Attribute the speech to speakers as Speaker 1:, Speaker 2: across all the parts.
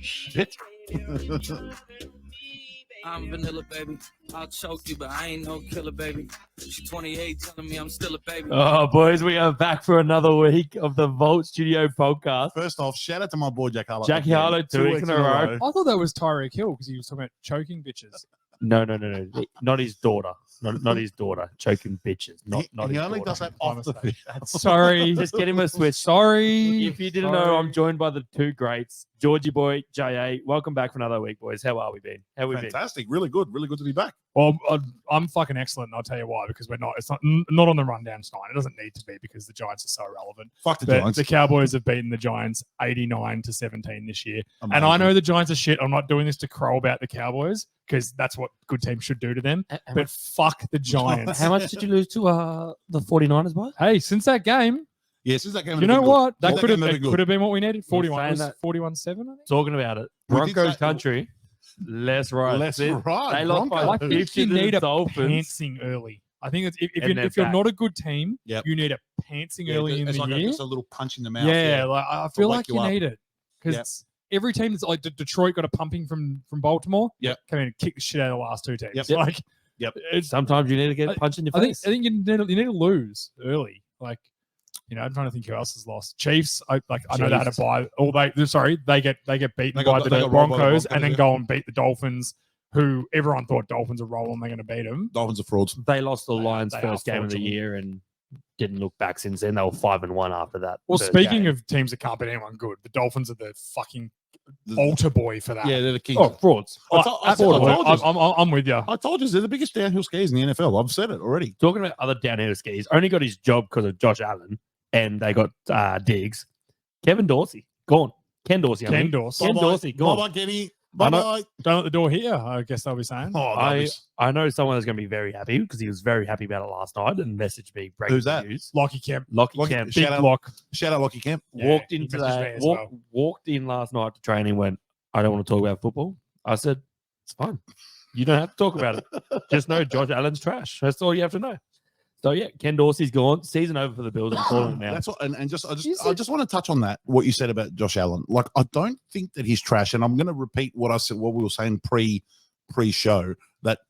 Speaker 1: Shit.
Speaker 2: I'm vanilla, baby. I'll choke you, but I ain't no killer, baby. She's 28, telling me I'm still a baby.
Speaker 1: Oh, boys, we are back for another week of the Vault Studio podcast.
Speaker 3: First off, shout out to my boy Jack Harlow.
Speaker 1: Jackie Harlow, 2 weeks in a row.
Speaker 4: I thought that was Tyreek Hill because he was talking about choking bitches.
Speaker 1: No. Not his daughter. Not his daughter. Choking bitches. Not
Speaker 3: he
Speaker 1: his
Speaker 3: only
Speaker 1: daughter.
Speaker 3: does that off the field.
Speaker 4: Sorry.
Speaker 1: Just get him a switch.
Speaker 4: Sorry.
Speaker 1: If you didn't know, I'm joined by the two greats, Georgie Boy, J.A. Welcome back for another week, boys. How are we been? How we been?
Speaker 3: Fantastic. Really good. Really good to be back.
Speaker 4: Well, I'm fucking excellent, and I'll tell you why. Because we're not. It's not on the rundown tonight. It doesn't need to be because the Giants are so relevant.
Speaker 3: Fuck the
Speaker 4: But
Speaker 3: Giants.
Speaker 4: the Cowboys have beaten the Giants 89-17 this year.
Speaker 3: Amazing.
Speaker 4: And I know the Giants are shit. I'm not doing this to crow about the Cowboys because that's what good teams should do to them. But fuck the Giants.
Speaker 1: How much did you lose to the 49ers, boy?
Speaker 4: Hey, since that game,
Speaker 3: Yeah, since that game.
Speaker 4: you know what? That
Speaker 3: Since
Speaker 4: could
Speaker 3: game, they've been
Speaker 4: have been what we needed.
Speaker 1: Saying
Speaker 4: 41 was
Speaker 1: that-
Speaker 4: 41-7, I think.
Speaker 1: Talking about it.
Speaker 3: We did
Speaker 1: Broncos
Speaker 3: say-
Speaker 1: country. Let's ride.
Speaker 3: Let's
Speaker 1: See,
Speaker 3: ride.
Speaker 1: They lost by
Speaker 3: Broncos.
Speaker 4: I think
Speaker 1: 50
Speaker 4: you
Speaker 1: to
Speaker 4: need
Speaker 1: the
Speaker 4: a
Speaker 1: Dolphins.
Speaker 4: pantsing early. I think it's,
Speaker 1: And they're
Speaker 4: if you're
Speaker 1: back.
Speaker 4: not a good team,
Speaker 3: Yep.
Speaker 4: you need a pantsing early in
Speaker 3: it's
Speaker 4: the
Speaker 3: like
Speaker 4: year.
Speaker 3: just a little punch in the mouth.
Speaker 4: Yeah, like I feel
Speaker 3: wake
Speaker 4: like
Speaker 3: you
Speaker 4: you
Speaker 3: up.
Speaker 4: need it because every team that's like Detroit got a pumping from Baltimore.
Speaker 3: Yep.
Speaker 4: Come in and kick the shit out of the last two teams.
Speaker 3: Yep.
Speaker 4: Like,
Speaker 3: Yep.
Speaker 1: Sometimes you need to get punched in your
Speaker 4: I think
Speaker 1: face.
Speaker 4: you need to lose early. Like, I'm trying to think who else has lost. Chiefs, I know they had to
Speaker 1: Chiefs.
Speaker 4: buy. Or they get beaten
Speaker 3: They got-
Speaker 4: by the
Speaker 3: they got rolled by the
Speaker 4: Broncos and then
Speaker 3: Broncos,
Speaker 4: go and beat the Dolphins, who everyone thought Dolphins are rolling. They're going to beat them.
Speaker 3: Dolphins are frauds.
Speaker 1: They lost the
Speaker 4: They are-
Speaker 1: Lions'
Speaker 4: they
Speaker 1: first
Speaker 4: are
Speaker 1: game of the
Speaker 4: fraudulent.
Speaker 1: year and didn't look back since then. They were 5-1 after that.
Speaker 4: Well,
Speaker 1: first
Speaker 4: speaking
Speaker 1: game.
Speaker 4: of teams that can't beat anyone good, the Dolphins are the fucking
Speaker 3: The-
Speaker 4: altar boy for that.
Speaker 3: Yeah, they're the kings.
Speaker 1: oh, frauds.
Speaker 3: I told you.
Speaker 4: I'm with you.
Speaker 3: I told you, they're the biggest downhill skiers in the NFL. I've said it already.
Speaker 1: Talking about other downhill skis, only got his job because of Josh Allen, and they got Diggs. Kevin Dorsey gone. Ken Dorsey.
Speaker 4: Ken Dorsey.
Speaker 1: Ken Dorsey gone.
Speaker 3: Bye-bye, Kenny.
Speaker 1: I know-
Speaker 3: Bye-bye.
Speaker 4: Don't let the door here, I guess they'll be saying.
Speaker 3: Oh,
Speaker 1: I know someone that's going to be very happy because he was very happy about it last night and messaged me. Breaking
Speaker 3: Who's that?
Speaker 1: news.
Speaker 4: Lockie Kemp.
Speaker 1: Lockie
Speaker 3: Lockie-
Speaker 1: Kemp.
Speaker 4: Big
Speaker 3: Shout out.
Speaker 4: block.
Speaker 3: Shout out Lockie Camp.
Speaker 4: Yeah,
Speaker 1: walked
Speaker 4: he
Speaker 1: into
Speaker 4: messaged me
Speaker 1: that.
Speaker 4: as well.
Speaker 1: Walked in last night to training. Went, I don't want to talk about football. I said, it's fine. You don't have to talk about it. Just know Josh Allen's trash. That's all you have to know. So yeah, Ken Dorsey's gone. Season over for the Bills. I'm calling it now.
Speaker 3: That's what, and I just want to touch on that. What you said about Josh Allen. Like, I don't think that he's trash, and I'm going to repeat what I said, what we were saying pre-show, that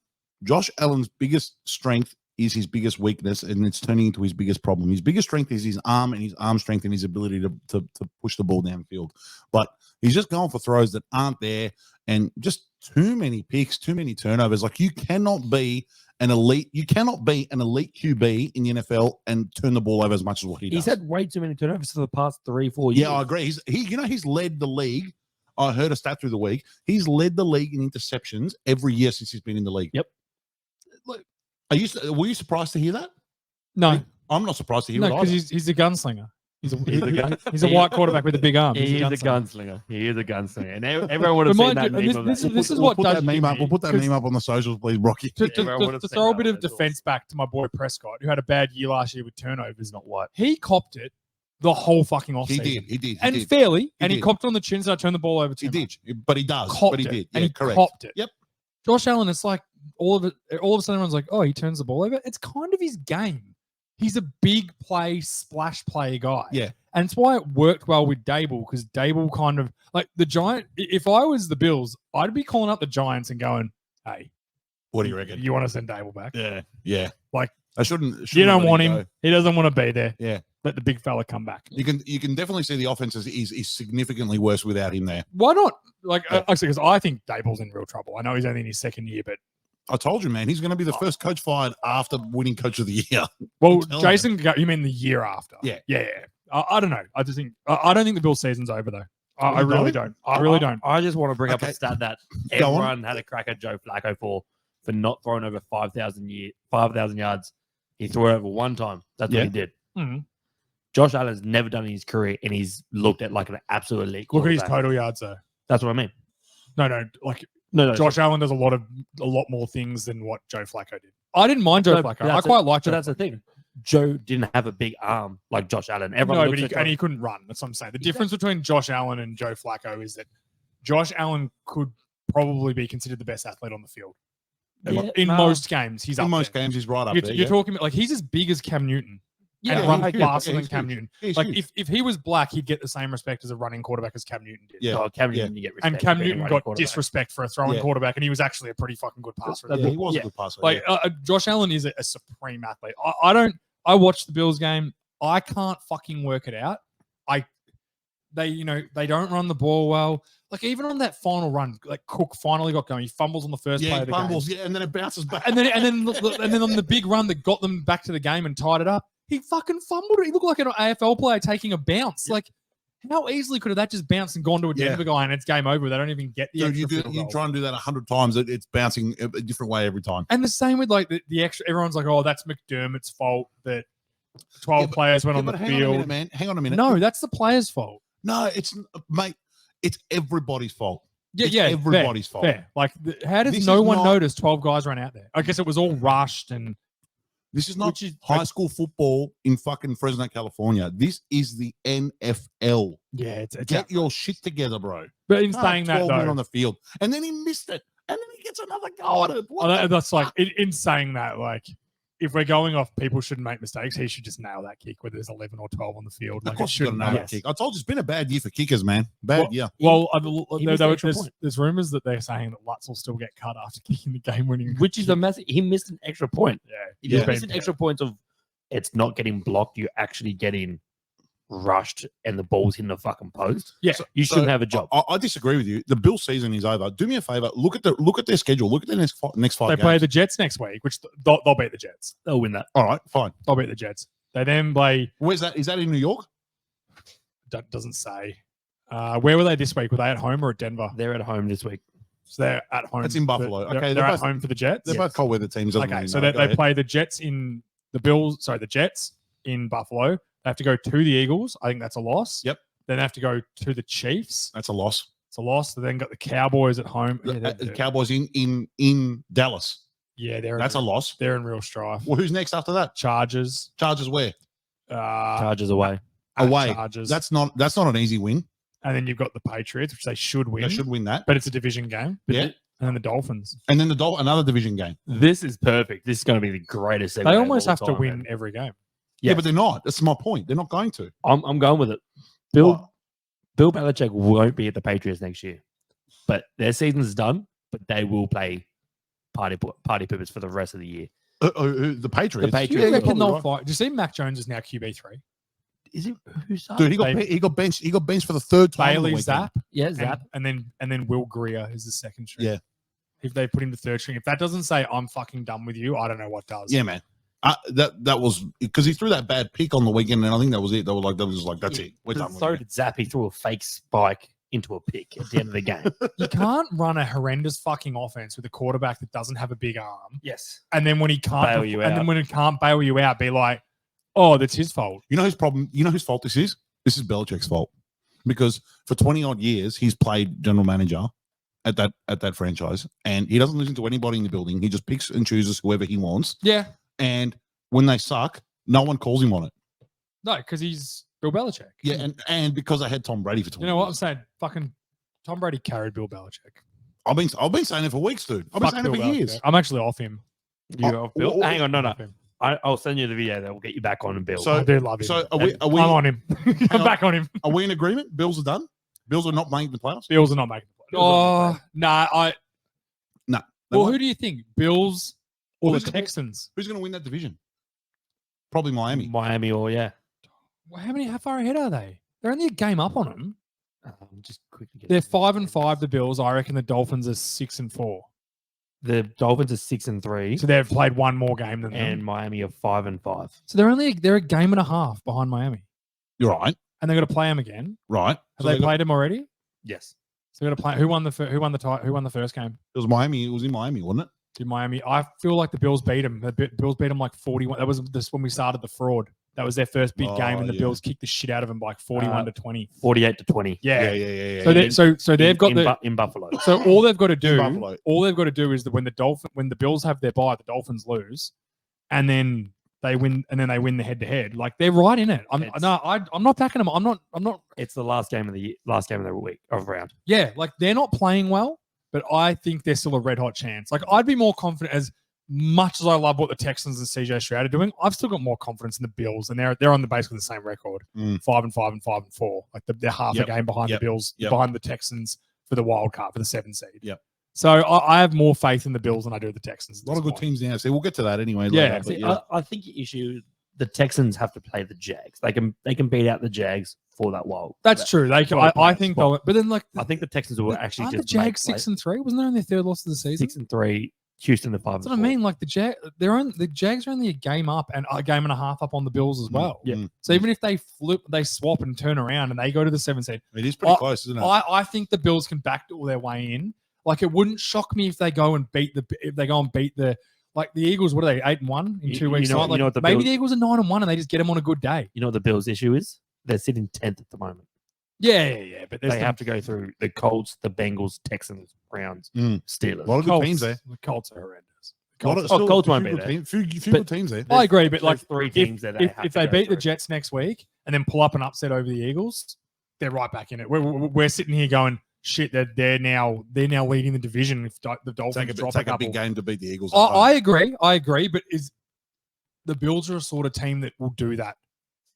Speaker 3: Josh Allen's biggest strength is his biggest weakness, and it's turning into his biggest problem. His biggest strength is his arm and his arm strength and his ability to push the ball downfield. But he's just going for throws that aren't there, and just too many picks, too many turnovers. Like, you cannot be an elite QB in the NFL and turn the ball over as much as what he does.
Speaker 1: He's had way too many turnovers for the past 3-4 years.
Speaker 3: Yeah, I agree. He's led the league. I heard a stat through the week. He's led the league in interceptions every year since he's been in the league.
Speaker 1: Yep.
Speaker 3: Look, were you surprised to hear that?
Speaker 4: No,
Speaker 3: I'm not surprised to hear
Speaker 4: no,
Speaker 3: it
Speaker 4: because
Speaker 3: either.
Speaker 4: he's a gunslinger. He's
Speaker 1: gun-
Speaker 4: a white quarterback with a big arm.
Speaker 1: He
Speaker 4: He's
Speaker 1: is a gunslinger. He is a gunslinger. And everyone would have
Speaker 4: But
Speaker 1: seen
Speaker 4: mind
Speaker 1: that
Speaker 4: you,
Speaker 1: meme
Speaker 4: this-
Speaker 1: of
Speaker 4: this
Speaker 1: that.
Speaker 4: is- this is
Speaker 3: We'll
Speaker 4: what
Speaker 3: put that
Speaker 4: does
Speaker 3: meme up.
Speaker 4: me,
Speaker 3: We'll put that
Speaker 4: 'cause-
Speaker 3: meme up on the socials, please, Rocky.
Speaker 1: Everyone would have
Speaker 4: To
Speaker 1: seen
Speaker 4: throw a
Speaker 1: that
Speaker 4: bit
Speaker 1: one,
Speaker 4: of
Speaker 1: that's all.
Speaker 4: defense back to my boy Prescott, who had a bad year last year with turnovers.
Speaker 1: Not white.
Speaker 4: He copped it the whole fucking
Speaker 3: He
Speaker 4: offseason.
Speaker 3: did.
Speaker 4: And fairly. And he
Speaker 3: did.
Speaker 4: copped it on the chin, so I turned the ball over to
Speaker 3: He
Speaker 4: him.
Speaker 3: did. But he does.
Speaker 4: Copped
Speaker 3: But he
Speaker 4: it,
Speaker 3: did.
Speaker 4: and
Speaker 3: Yeah,
Speaker 4: he
Speaker 3: correct.
Speaker 4: copped it.
Speaker 3: Yep.
Speaker 4: Josh Allen, it's like all of a sudden everyone's like, oh, he turns the ball over. It's kind of his game. He's a big play, splash play guy.
Speaker 3: Yeah.
Speaker 4: And it's why it worked well with Dable, because Dable kind of like the Giant. If I was the Bills, I'd be calling up the Giants and going, hey,
Speaker 3: What do you reckon?
Speaker 4: you want to send Dable back?
Speaker 3: Yeah.
Speaker 4: Like,
Speaker 3: I shouldn't
Speaker 4: You don't
Speaker 3: let
Speaker 4: want
Speaker 3: go.
Speaker 4: him. He doesn't want to be there.
Speaker 3: Yeah.
Speaker 4: Let the big fella come back.
Speaker 3: You can definitely see the offense is significantly worse without him there.
Speaker 4: Why not? Like,
Speaker 3: Yeah.
Speaker 4: actually, because I think Dable's in real trouble. I know he's only in his second year, but
Speaker 3: I told you, man, he's going to be the first coach fired after winning coach of the year.
Speaker 4: well,
Speaker 3: telling
Speaker 4: Jason, you mean the year after?
Speaker 3: Yeah.
Speaker 4: Yeah. I don't know. I just think I don't think the Bills season's over though. I
Speaker 3: You
Speaker 4: really
Speaker 3: don't?
Speaker 4: don't. I really don't.
Speaker 1: I just want to bring up
Speaker 3: Okay.
Speaker 1: a stat that
Speaker 3: Go on.
Speaker 1: everyone had a crack at Joe Flacco for not throwing over 5,000 yards. He threw it over one time. That's
Speaker 3: Yeah.
Speaker 1: what he did.
Speaker 4: Mhm.
Speaker 1: Josh Allen's never done in his career, and he's looked at like an absolute elite.
Speaker 4: Look at his
Speaker 1: quarterback.
Speaker 4: total yards though.
Speaker 1: That's what I mean.
Speaker 4: No, like
Speaker 1: No,
Speaker 4: Josh Allen does a lot more things than what Joe Flacco did. I didn't mind Joe
Speaker 1: No,
Speaker 4: Flacco.
Speaker 1: but
Speaker 4: I
Speaker 1: that's
Speaker 4: quite liked
Speaker 1: So
Speaker 4: Joe.
Speaker 1: that's the thing. Joe didn't have a big arm like Josh Allen. Everyone
Speaker 4: No,
Speaker 1: looks
Speaker 4: but
Speaker 1: at
Speaker 4: he couldn't run. That's what I'm saying. The difference between Josh Allen and Joe Flacco is that Josh Allen could probably be considered the best athlete on the field.
Speaker 1: Yeah,
Speaker 4: In
Speaker 1: no.
Speaker 4: most games, he's
Speaker 3: In
Speaker 4: up
Speaker 3: most
Speaker 4: there.
Speaker 3: games, he's right up
Speaker 4: You're,
Speaker 3: there.
Speaker 4: you're
Speaker 3: yeah.
Speaker 4: talking about like he's as big as Cam Newton.
Speaker 1: Yeah,
Speaker 4: and run
Speaker 3: he's huge.
Speaker 4: faster
Speaker 3: Yeah,
Speaker 4: than
Speaker 3: he's
Speaker 4: Cam
Speaker 3: huge.
Speaker 4: Newton.
Speaker 3: He's
Speaker 4: Like
Speaker 3: huge.
Speaker 4: if he was black, he'd get the same respect as a running quarterback as Cam Newton did.
Speaker 3: Yeah.
Speaker 1: Oh, Cam
Speaker 3: Yeah.
Speaker 1: Newton, you get respect.
Speaker 4: And Cam
Speaker 1: for being a
Speaker 4: Newton
Speaker 1: running
Speaker 4: got
Speaker 1: quarterback.
Speaker 4: disrespect for a throwing
Speaker 3: Yeah.
Speaker 4: quarterback, and he was actually a pretty fucking good passer.
Speaker 1: That's
Speaker 3: Yeah, he was
Speaker 1: yeah.
Speaker 3: a good passer.
Speaker 4: Like
Speaker 3: yeah.
Speaker 4: Josh Allen is a supreme athlete. I don't. I watched the Bills game. I can't fucking work it out. They don't run the ball well. Like even on that final run, like Cook finally got going. He fumbles on the first play
Speaker 3: Yeah,
Speaker 4: of the
Speaker 3: fumbles,
Speaker 4: game.
Speaker 3: yeah, and then it bounces back.
Speaker 4: And then on the big run that got them back to the game and tied it up, he fucking fumbled it. He looked like an AFL player taking a bounce. Like how easily could have that just bounced and gone to a
Speaker 3: Yeah.
Speaker 4: Denver guy and it's game over? They don't even get the
Speaker 3: Dude,
Speaker 4: extra
Speaker 3: you
Speaker 4: field
Speaker 3: you
Speaker 4: goal.
Speaker 3: try and do that 100 times, it's bouncing a different way every time.
Speaker 4: And the same with like the extra. Everyone's like, "Oh, that's McDermott's fault that 12
Speaker 3: Yeah, but-
Speaker 4: players went
Speaker 3: Yeah,
Speaker 4: on the
Speaker 3: but hang on a minute,
Speaker 4: field."
Speaker 3: man. Hang on a minute.
Speaker 4: No, that's the players' fault.
Speaker 3: No, mate, it's everybody's fault.
Speaker 4: Yeah,
Speaker 3: It's
Speaker 4: yeah,
Speaker 3: everybody's fault.
Speaker 4: Fair. Like, how does
Speaker 3: This
Speaker 4: no
Speaker 3: is
Speaker 4: one
Speaker 3: not-
Speaker 4: notice 12 guys run out there? I guess it was all rushed and
Speaker 3: This is not
Speaker 4: Which is-
Speaker 3: high school football in fucking Fresno, California. This is the NFL.
Speaker 4: yeah, it's
Speaker 3: Get your shit together, bro.
Speaker 4: But in
Speaker 3: Can't
Speaker 4: saying
Speaker 3: have
Speaker 4: that
Speaker 3: 12 men
Speaker 4: though,
Speaker 3: on the field, and then he missed it, and then he gets another go at it. What
Speaker 4: oh,
Speaker 3: the
Speaker 4: that's like in saying that, like if we're going off, people shouldn't make mistakes. He should just nail that kick whether there's 11 or 12 on the field.
Speaker 3: Of
Speaker 4: Like, it
Speaker 3: course, you got to
Speaker 4: shouldn't
Speaker 3: know
Speaker 4: matter.
Speaker 3: that kick. I told you it's been a bad year for kickers, man. Bad year.
Speaker 4: Well,
Speaker 1: He missed the extra point.
Speaker 4: there's rumors that they're saying that Lutz will still get cut after kicking the game-winning.
Speaker 1: Which is a massive. He missed an extra point.
Speaker 4: Yeah,
Speaker 1: He
Speaker 3: Yeah.
Speaker 1: just missed an extra point of it's not getting blocked. You're actually getting rushed, and the ball's hitting the fucking post.
Speaker 4: yeah.
Speaker 1: You shouldn't
Speaker 3: So,
Speaker 1: have a job.
Speaker 3: I disagree with you. The Bill season is over. Do me a favor. Look at their schedule. Look at the next five.
Speaker 4: They
Speaker 3: games.
Speaker 4: play the Jets next week, which they'll beat the Jets.
Speaker 1: They'll win that.
Speaker 3: All right, fine.
Speaker 4: They'll beat the Jets. They then play.
Speaker 3: Where's that? Is that in New York?
Speaker 4: Doesn't say. Where were they this week? Were they at home or at Denver?
Speaker 1: They're at home this week.
Speaker 4: So they're at home.
Speaker 3: That's in Buffalo.
Speaker 4: They're,
Speaker 3: Okay,
Speaker 4: they're
Speaker 3: they're
Speaker 4: at
Speaker 3: both-
Speaker 4: home for the Jets.
Speaker 3: They're both cold weather teams. doesn't
Speaker 4: Okay,
Speaker 3: really
Speaker 4: so
Speaker 3: matter.
Speaker 4: they
Speaker 3: Go ahead.
Speaker 4: play the Jets in the Jets in Buffalo. They have to go to the Eagles. I think that's a loss.
Speaker 3: Yep.
Speaker 4: Then they have to go to the Chiefs.
Speaker 3: That's a loss.
Speaker 4: It's a loss. They then got the Cowboys at home.
Speaker 3: The Cowboys in Dallas.
Speaker 4: They're
Speaker 3: That's a loss.
Speaker 4: they're in real strife.
Speaker 3: Well, who's next after that?
Speaker 4: Chargers.
Speaker 3: Chargers where?
Speaker 1: Charges away.
Speaker 4: At
Speaker 3: Away.
Speaker 4: Chargers.
Speaker 3: That's not an easy win.
Speaker 4: and then you've got the Patriots, which they should win.
Speaker 3: They should win that.
Speaker 4: But it's a division game.
Speaker 3: Yeah.
Speaker 4: And then the Dolphins.
Speaker 3: And then another division game.
Speaker 1: This is perfect. This is going to be the greatest.
Speaker 4: They
Speaker 1: segue of
Speaker 4: almost
Speaker 1: all
Speaker 4: have to
Speaker 1: time,
Speaker 4: win
Speaker 1: man.
Speaker 4: every game.
Speaker 3: Yeah,
Speaker 1: Yes.
Speaker 3: but they're not. That's my point. They're not going to.
Speaker 1: I'm going with it. Bill
Speaker 3: What?
Speaker 1: Bill Belichick won't be at the Patriots next year, but their season's done. But they will play party poopers for the rest of the year.
Speaker 3: The Patriots.
Speaker 1: The Patriots.
Speaker 4: Do you
Speaker 1: Yeah,
Speaker 4: reckon
Speaker 3: probably
Speaker 4: they'll
Speaker 3: right.
Speaker 4: fight? Do you see Mac Jones is now QB3?
Speaker 1: Is it who's that?
Speaker 3: Dude, he got benched. He got benched for the third time. on the
Speaker 4: Bailey
Speaker 3: weekend.
Speaker 4: Zapp.
Speaker 1: Yeah,
Speaker 4: And,
Speaker 1: Zap.
Speaker 4: and then Will Greer is the second string.
Speaker 3: Yeah.
Speaker 4: If they put him to third string, if that doesn't say I'm fucking done with you, I don't know what does.
Speaker 3: Yeah, man. That was because he threw that bad pick on the weekend, and I think that was it. That was like that's it. We're done with
Speaker 1: So
Speaker 3: it.
Speaker 1: did Zap. He threw a fake spike into a pick at the end of the game.
Speaker 4: You can't run a horrendous fucking offense with a quarterback that doesn't have a big arm,
Speaker 1: Yes.
Speaker 4: and then when he can't
Speaker 1: Bail you
Speaker 4: and
Speaker 1: out.
Speaker 4: then when it can't bail you out, be like, oh, that's his fault.
Speaker 3: You know whose problem? You know whose fault this is? This is Belichick's fault because for 20 odd years he's played general manager at that franchise, and he doesn't listen to anybody in the building. He just picks and chooses whoever he wants,
Speaker 4: Yeah,
Speaker 3: and when they suck, no one calls him on it.
Speaker 4: no, because he's Bill Belichick.
Speaker 3: Yeah, and because I had Tom Brady for 20
Speaker 4: you know what I'm
Speaker 3: years.
Speaker 4: saying? Fucking Tom Brady carried Bill Belichick.
Speaker 3: I've been saying it for weeks, dude. I've been
Speaker 4: Fuck
Speaker 3: saying it
Speaker 4: Bill
Speaker 3: for years.
Speaker 4: Belichick. I'm actually off him.
Speaker 1: You go, Bill.
Speaker 3: well,
Speaker 1: Hang on, no.
Speaker 4: Off him.
Speaker 1: I'll send you the video that will get you back on Bill.
Speaker 3: So-
Speaker 4: I do love him.
Speaker 3: So are we
Speaker 4: I'm on him. I'm
Speaker 3: on.
Speaker 4: back on him.
Speaker 3: are we in agreement? Bills are done. Bills are not making the playoffs.
Speaker 4: Bills are not making the
Speaker 3: Bills are
Speaker 4: playoffs. Oh, nah.
Speaker 3: They
Speaker 4: Well,
Speaker 3: won't.
Speaker 4: who do you think? Bills or
Speaker 3: Well,
Speaker 4: the
Speaker 3: who's gonna-
Speaker 4: Texans?
Speaker 3: Who's going to win that division? Probably Miami.
Speaker 1: Miami or yeah.
Speaker 4: Well, how far ahead are they? They're only a game up on them.
Speaker 1: Just quickly get
Speaker 4: They're 5-5. The Bills. I reckon the Dolphins are 6-4.
Speaker 1: The Dolphins are 6-3,
Speaker 4: So they've played one more game than
Speaker 1: and
Speaker 4: them.
Speaker 1: Miami are 5-5.
Speaker 4: So they're a game and a half behind Miami,
Speaker 3: You're right.
Speaker 4: and they're going to play them again.
Speaker 3: Right.
Speaker 4: Have
Speaker 3: So
Speaker 4: they
Speaker 3: got-
Speaker 4: played them already?
Speaker 1: Yes.
Speaker 4: So they're going to play. Who won the first game?
Speaker 3: It was Miami. It was in Miami, wasn't it?
Speaker 4: Did Miami? I feel like the Bills beat them. The Bills beat them like 41. That was this when we started the fraud. That was their first big game,
Speaker 3: Oh,
Speaker 4: and the
Speaker 3: yeah.
Speaker 4: Bills kicked the shit out of them by like 41-20.
Speaker 1: 48-20.
Speaker 4: Yeah.
Speaker 3: Yeah.
Speaker 4: So they've got
Speaker 1: in Buffalo.
Speaker 4: So all they've got to do,
Speaker 3: Buffalo.
Speaker 4: is that when the Bills have their bye, the Dolphins lose, and then they win, the head to head. Like they're right in it. I'm not backing them. I'm not.
Speaker 1: It's the last game of the year, last game of the week of round.
Speaker 4: Yeah, like they're not playing well, but I think they're still a red hot chance. Like I'd be more confident as much as I love what the Texans and CJ Stroud are doing, I've still got more confidence in the Bills, and they're on the basically the same record, 5-5 and 5-4. Like they're half a game behind the Bills, behind the Texans for the wild card for the 7 seed.
Speaker 3: Yep.
Speaker 4: So I have more faith in the Bills than I do the Texans.
Speaker 3: A lot of good teams now. So we'll get to that anyway.
Speaker 4: Yeah.
Speaker 3: Later,
Speaker 1: I think the issue the Texans have to play the Jags. They can beat out the Jags for that wild.
Speaker 4: That's true. They can, I think they'll. But then
Speaker 1: I think the Texans will actually
Speaker 4: aren't
Speaker 1: just
Speaker 4: the Jags 6-3. Wasn't there only their 3rd loss of the season?
Speaker 1: 6-3. Houston at 5-4.
Speaker 4: That's what I mean. Like the Jags are only a game up and a game and a half up on the Bills as well.
Speaker 1: Yeah.
Speaker 4: So even if they swap and turn around and they go to the 7 seed,
Speaker 3: it is pretty close, isn't it?
Speaker 4: I think the Bills can backdoor their way in. Like it wouldn't shock me if they go and beat the like the Eagles. What are they 8-1 in 2 weeks?
Speaker 1: You know what
Speaker 4: Maybe the Eagles are 9-1 and they just get them on a good day.
Speaker 1: You know what the Bills' issue is? They're sitting 10th at the moment.
Speaker 4: Yeah. But
Speaker 1: they have to go through the Colts, the Bengals, Texans, Browns, Steelers.
Speaker 3: A lot of good teams there.
Speaker 4: The Colts are horrendous.
Speaker 1: Colts won't be there.
Speaker 3: Few good teams there.
Speaker 4: I agree, but like
Speaker 1: 3 teams that
Speaker 4: if they beat the Jets next week and then pull up an upset over the Eagles, they're right back in it. We're sitting here going, shit, they're now leading the division. If the Dolphins
Speaker 3: take a big game to beat the Eagles.
Speaker 4: I agree, but is the Bills are a sort of team that will do that.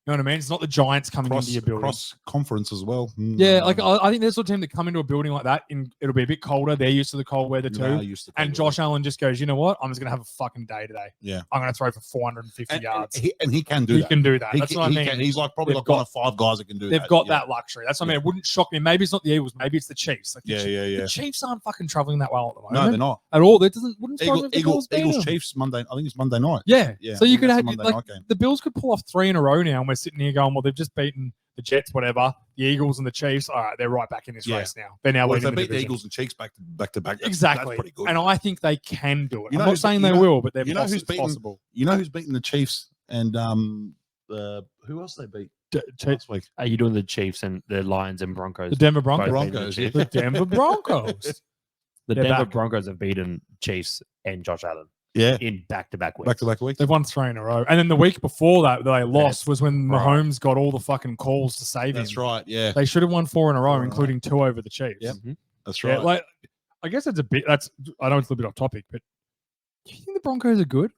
Speaker 4: You know what I mean? It's not the Giants coming into your building.
Speaker 3: Cross conference as well.
Speaker 4: Yeah, like I think there's a sort of team that come into a building like that, and it'll be a bit colder. They're used to the cold weather too. And Josh Allen just goes, you know what? I'm just gonna have a fucking day today.
Speaker 3: Yeah,
Speaker 4: I'm gonna throw for 450 yards.
Speaker 3: He can do that.
Speaker 4: He can do that. That's what I mean.
Speaker 3: He's like probably one of 5 guys that can do that.
Speaker 4: They've got that luxury. That's what I mean. It wouldn't shock me. Maybe it's not the Eagles. Maybe it's the Chiefs. Like the Chiefs aren't fucking traveling that well at the moment.
Speaker 3: No, they're not
Speaker 4: at all. That wouldn't surprise me if the
Speaker 3: Eagles
Speaker 4: Bills
Speaker 3: Chiefs Monday. I think it's Monday night.
Speaker 4: Yeah. So you could have
Speaker 3: like
Speaker 4: the Bills could pull off 3 in a row now, and we're sitting here going, well, they've just beaten the Jets, whatever, the Eagles and the Chiefs. All right, they're right back in this race now. They're now
Speaker 3: if
Speaker 4: leading
Speaker 3: they
Speaker 4: the
Speaker 3: beat the Eagles and Chiefs back to back.
Speaker 4: Exactly.
Speaker 3: That's pretty good.
Speaker 4: And I think they can do it.
Speaker 3: You know
Speaker 4: I'm not saying they will, but they're
Speaker 3: possible. You know who's beating the Chiefs and who else they beat last week?
Speaker 1: Are you doing the Chiefs and the Lions and Broncos?
Speaker 4: The Denver Broncos.
Speaker 3: The
Speaker 4: Denver Broncos.
Speaker 1: The Denver Broncos have beaten Chiefs and Josh Allen.
Speaker 3: Yeah,
Speaker 1: in back-to-back weeks.
Speaker 3: Back-to-back weeks.
Speaker 4: They've won 3 in a row. And then the week before that they lost was when Mahomes got all the fucking calls to save him.
Speaker 3: That's right, yeah.
Speaker 4: They should have won 4 in a row, including 2 over the Chiefs.
Speaker 3: Yep. That's right.
Speaker 4: Yeah, like, I guess I know it's a little bit off topic, but do you think the Broncos are good?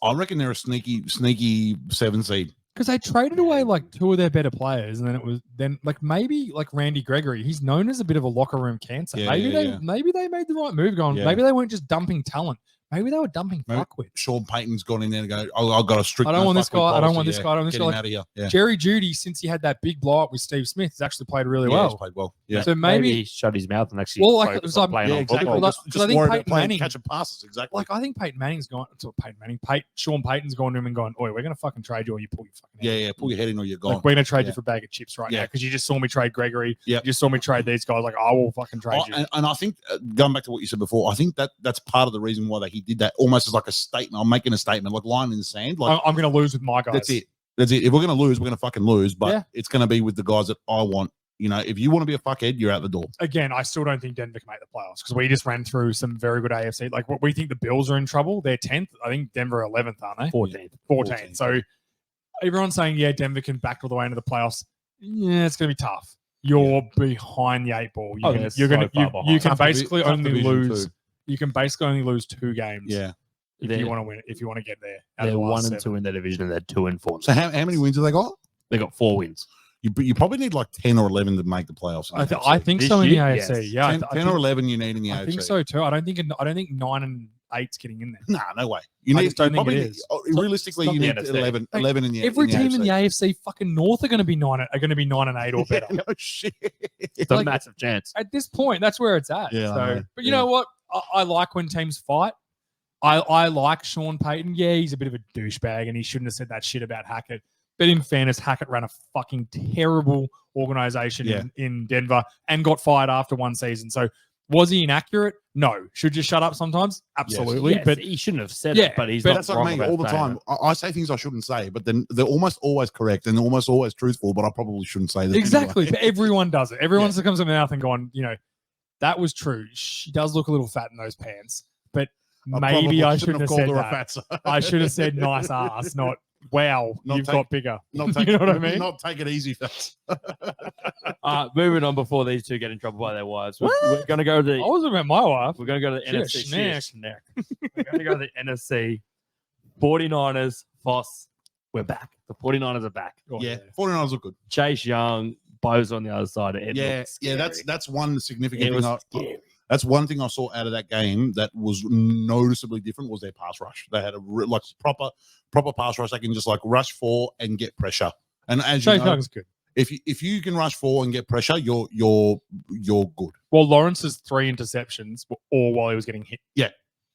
Speaker 3: I reckon they're a sneaky 7 seed.
Speaker 4: Because they traded away like 2 of their better players, and then maybe Randy Gregory. He's known as a bit of a locker room cancer. Maybe they made the right move. Maybe they weren't just dumping talent. Maybe they were dumping fuckwits.
Speaker 3: Sean Payton's gone in there and go, I've got a strict.
Speaker 4: I don't want this guy. I don't want this guy. I don't want this
Speaker 3: guy.
Speaker 4: Get him
Speaker 3: out of here. Yeah.
Speaker 4: Jerry Jeudy, since he had that big blow up with Steve Smith, has actually played really well.
Speaker 3: He's played well. Yeah.
Speaker 4: So maybe
Speaker 1: he shut his mouth and actually.
Speaker 4: Well, like
Speaker 1: playing on football.
Speaker 3: Just
Speaker 4: I think
Speaker 3: worry
Speaker 4: Peyton
Speaker 3: about playing
Speaker 4: Manning
Speaker 3: catching passes. Exactly.
Speaker 4: Like I think Peyton Manning's gone to Peyton Manning. Sean Payton's gone to him and gone, "Oi, we're going to fucking trade you, or you pull your fucking head.
Speaker 3: Yeah. Pull your head in, or you're gone.
Speaker 4: Like, we're going to trade you for a bag of chips right now because you just saw me trade Gregory.
Speaker 3: Yeah.
Speaker 4: You just saw me trade these guys. Like I will fucking trade you.
Speaker 3: And I think going back to what you said before, I think that's part of the reason why he did that, almost as like a statement. I'm making a statement, like line in the sand. Like
Speaker 4: I'm going to lose with my guys.
Speaker 3: That's it. If we're going to lose, we're going to fucking lose. But it's going to be with the guys that I want. You know, if you want to be a fuckhead, you're out the door.
Speaker 4: Again, I still don't think Denver can make the playoffs because we just ran through some very good AFC. Like what we think the Bills are in trouble. They're 10th. I think Denver are 11th, aren't they? 14th. So everyone's saying, Denver can back all the way into the playoffs. Yeah, it's going to be tough. You're behind the 8 ball. You can basically only lose. You can basically only lose 2 games.
Speaker 3: Yeah.
Speaker 4: If you want to win, if you want to get there.
Speaker 1: They're 1 and 2 in their division, and they're 2 and 4.
Speaker 3: So how many wins have they got?
Speaker 1: They got 4 wins.
Speaker 3: You probably need like 10 or 11 to make the playoffs.
Speaker 4: I think so in the AFC. Yeah,
Speaker 3: 10 or 11 you need in the AFC.
Speaker 4: I think so too. I don't think 9 and 8's getting in there.
Speaker 3: Nah, no way.
Speaker 4: I just don't think it is.
Speaker 3: Realistically, you need 11 in the
Speaker 4: every team
Speaker 3: AFC.
Speaker 4: in the AFC fucking North are going to be 9 and 8 or better.
Speaker 3: No shit.
Speaker 1: It's a massive chance.
Speaker 4: At this point, that's where it's at.
Speaker 3: Yeah,
Speaker 4: so, but you know what? I like when teams fight. I like Sean Payton. Yeah, he's a bit of a douchebag, and he shouldn't have said that shit about Hackett. But in fairness, Hackett ran a fucking terrible organization in Denver and got fired after 1 season. So was he inaccurate? No. Should you shut up sometimes? Absolutely.
Speaker 1: Yes,
Speaker 4: but
Speaker 1: he shouldn't have said it, but he's not
Speaker 3: that's
Speaker 1: wrong
Speaker 3: like me all the time.
Speaker 1: That.
Speaker 3: I say things I shouldn't say, but then they're almost always correct and they're almost always truthful, but I probably shouldn't say that.
Speaker 4: Exactly.
Speaker 3: Anyway.
Speaker 4: But everyone does it. Everyone comes to their mouth and going, that was true. She does look a little fat in those pants, but maybe I shouldn't have said that. I should have said nice ass, not wow,
Speaker 3: Not
Speaker 4: you've
Speaker 3: take-
Speaker 4: got bigger.
Speaker 3: Not take,
Speaker 4: You know what I mean?
Speaker 3: Not take it easy, folks.
Speaker 1: Moving on before these two get in trouble by their wives. We're going to go to
Speaker 4: I
Speaker 1: the.
Speaker 4: wasn't about my wife.
Speaker 1: We're going to go to the
Speaker 4: Shit,
Speaker 1: NFC.
Speaker 4: snack.
Speaker 1: Snack. We're going to go to the NFC. 49ers. Foss. We're back. The 49ers are back.
Speaker 4: Oh,
Speaker 3: Yeah, 49ers look good.
Speaker 1: Chase Young. Bo's on the other side. It
Speaker 3: Yeah,
Speaker 1: looked
Speaker 3: yeah,
Speaker 1: scary.
Speaker 3: that's one significant
Speaker 1: It
Speaker 3: thing.
Speaker 1: was scary.
Speaker 3: That's one thing I saw out of that game that was noticeably different was their pass rush. They had a proper pass rush. They can just like rush 4 and get pressure. And as
Speaker 4: Chase
Speaker 3: you know,
Speaker 4: Young's good.
Speaker 3: if you can rush 4 and get pressure, you're good.
Speaker 4: Well, Lawrence's 3 interceptions were all while he was getting hit.
Speaker 3: Yeah.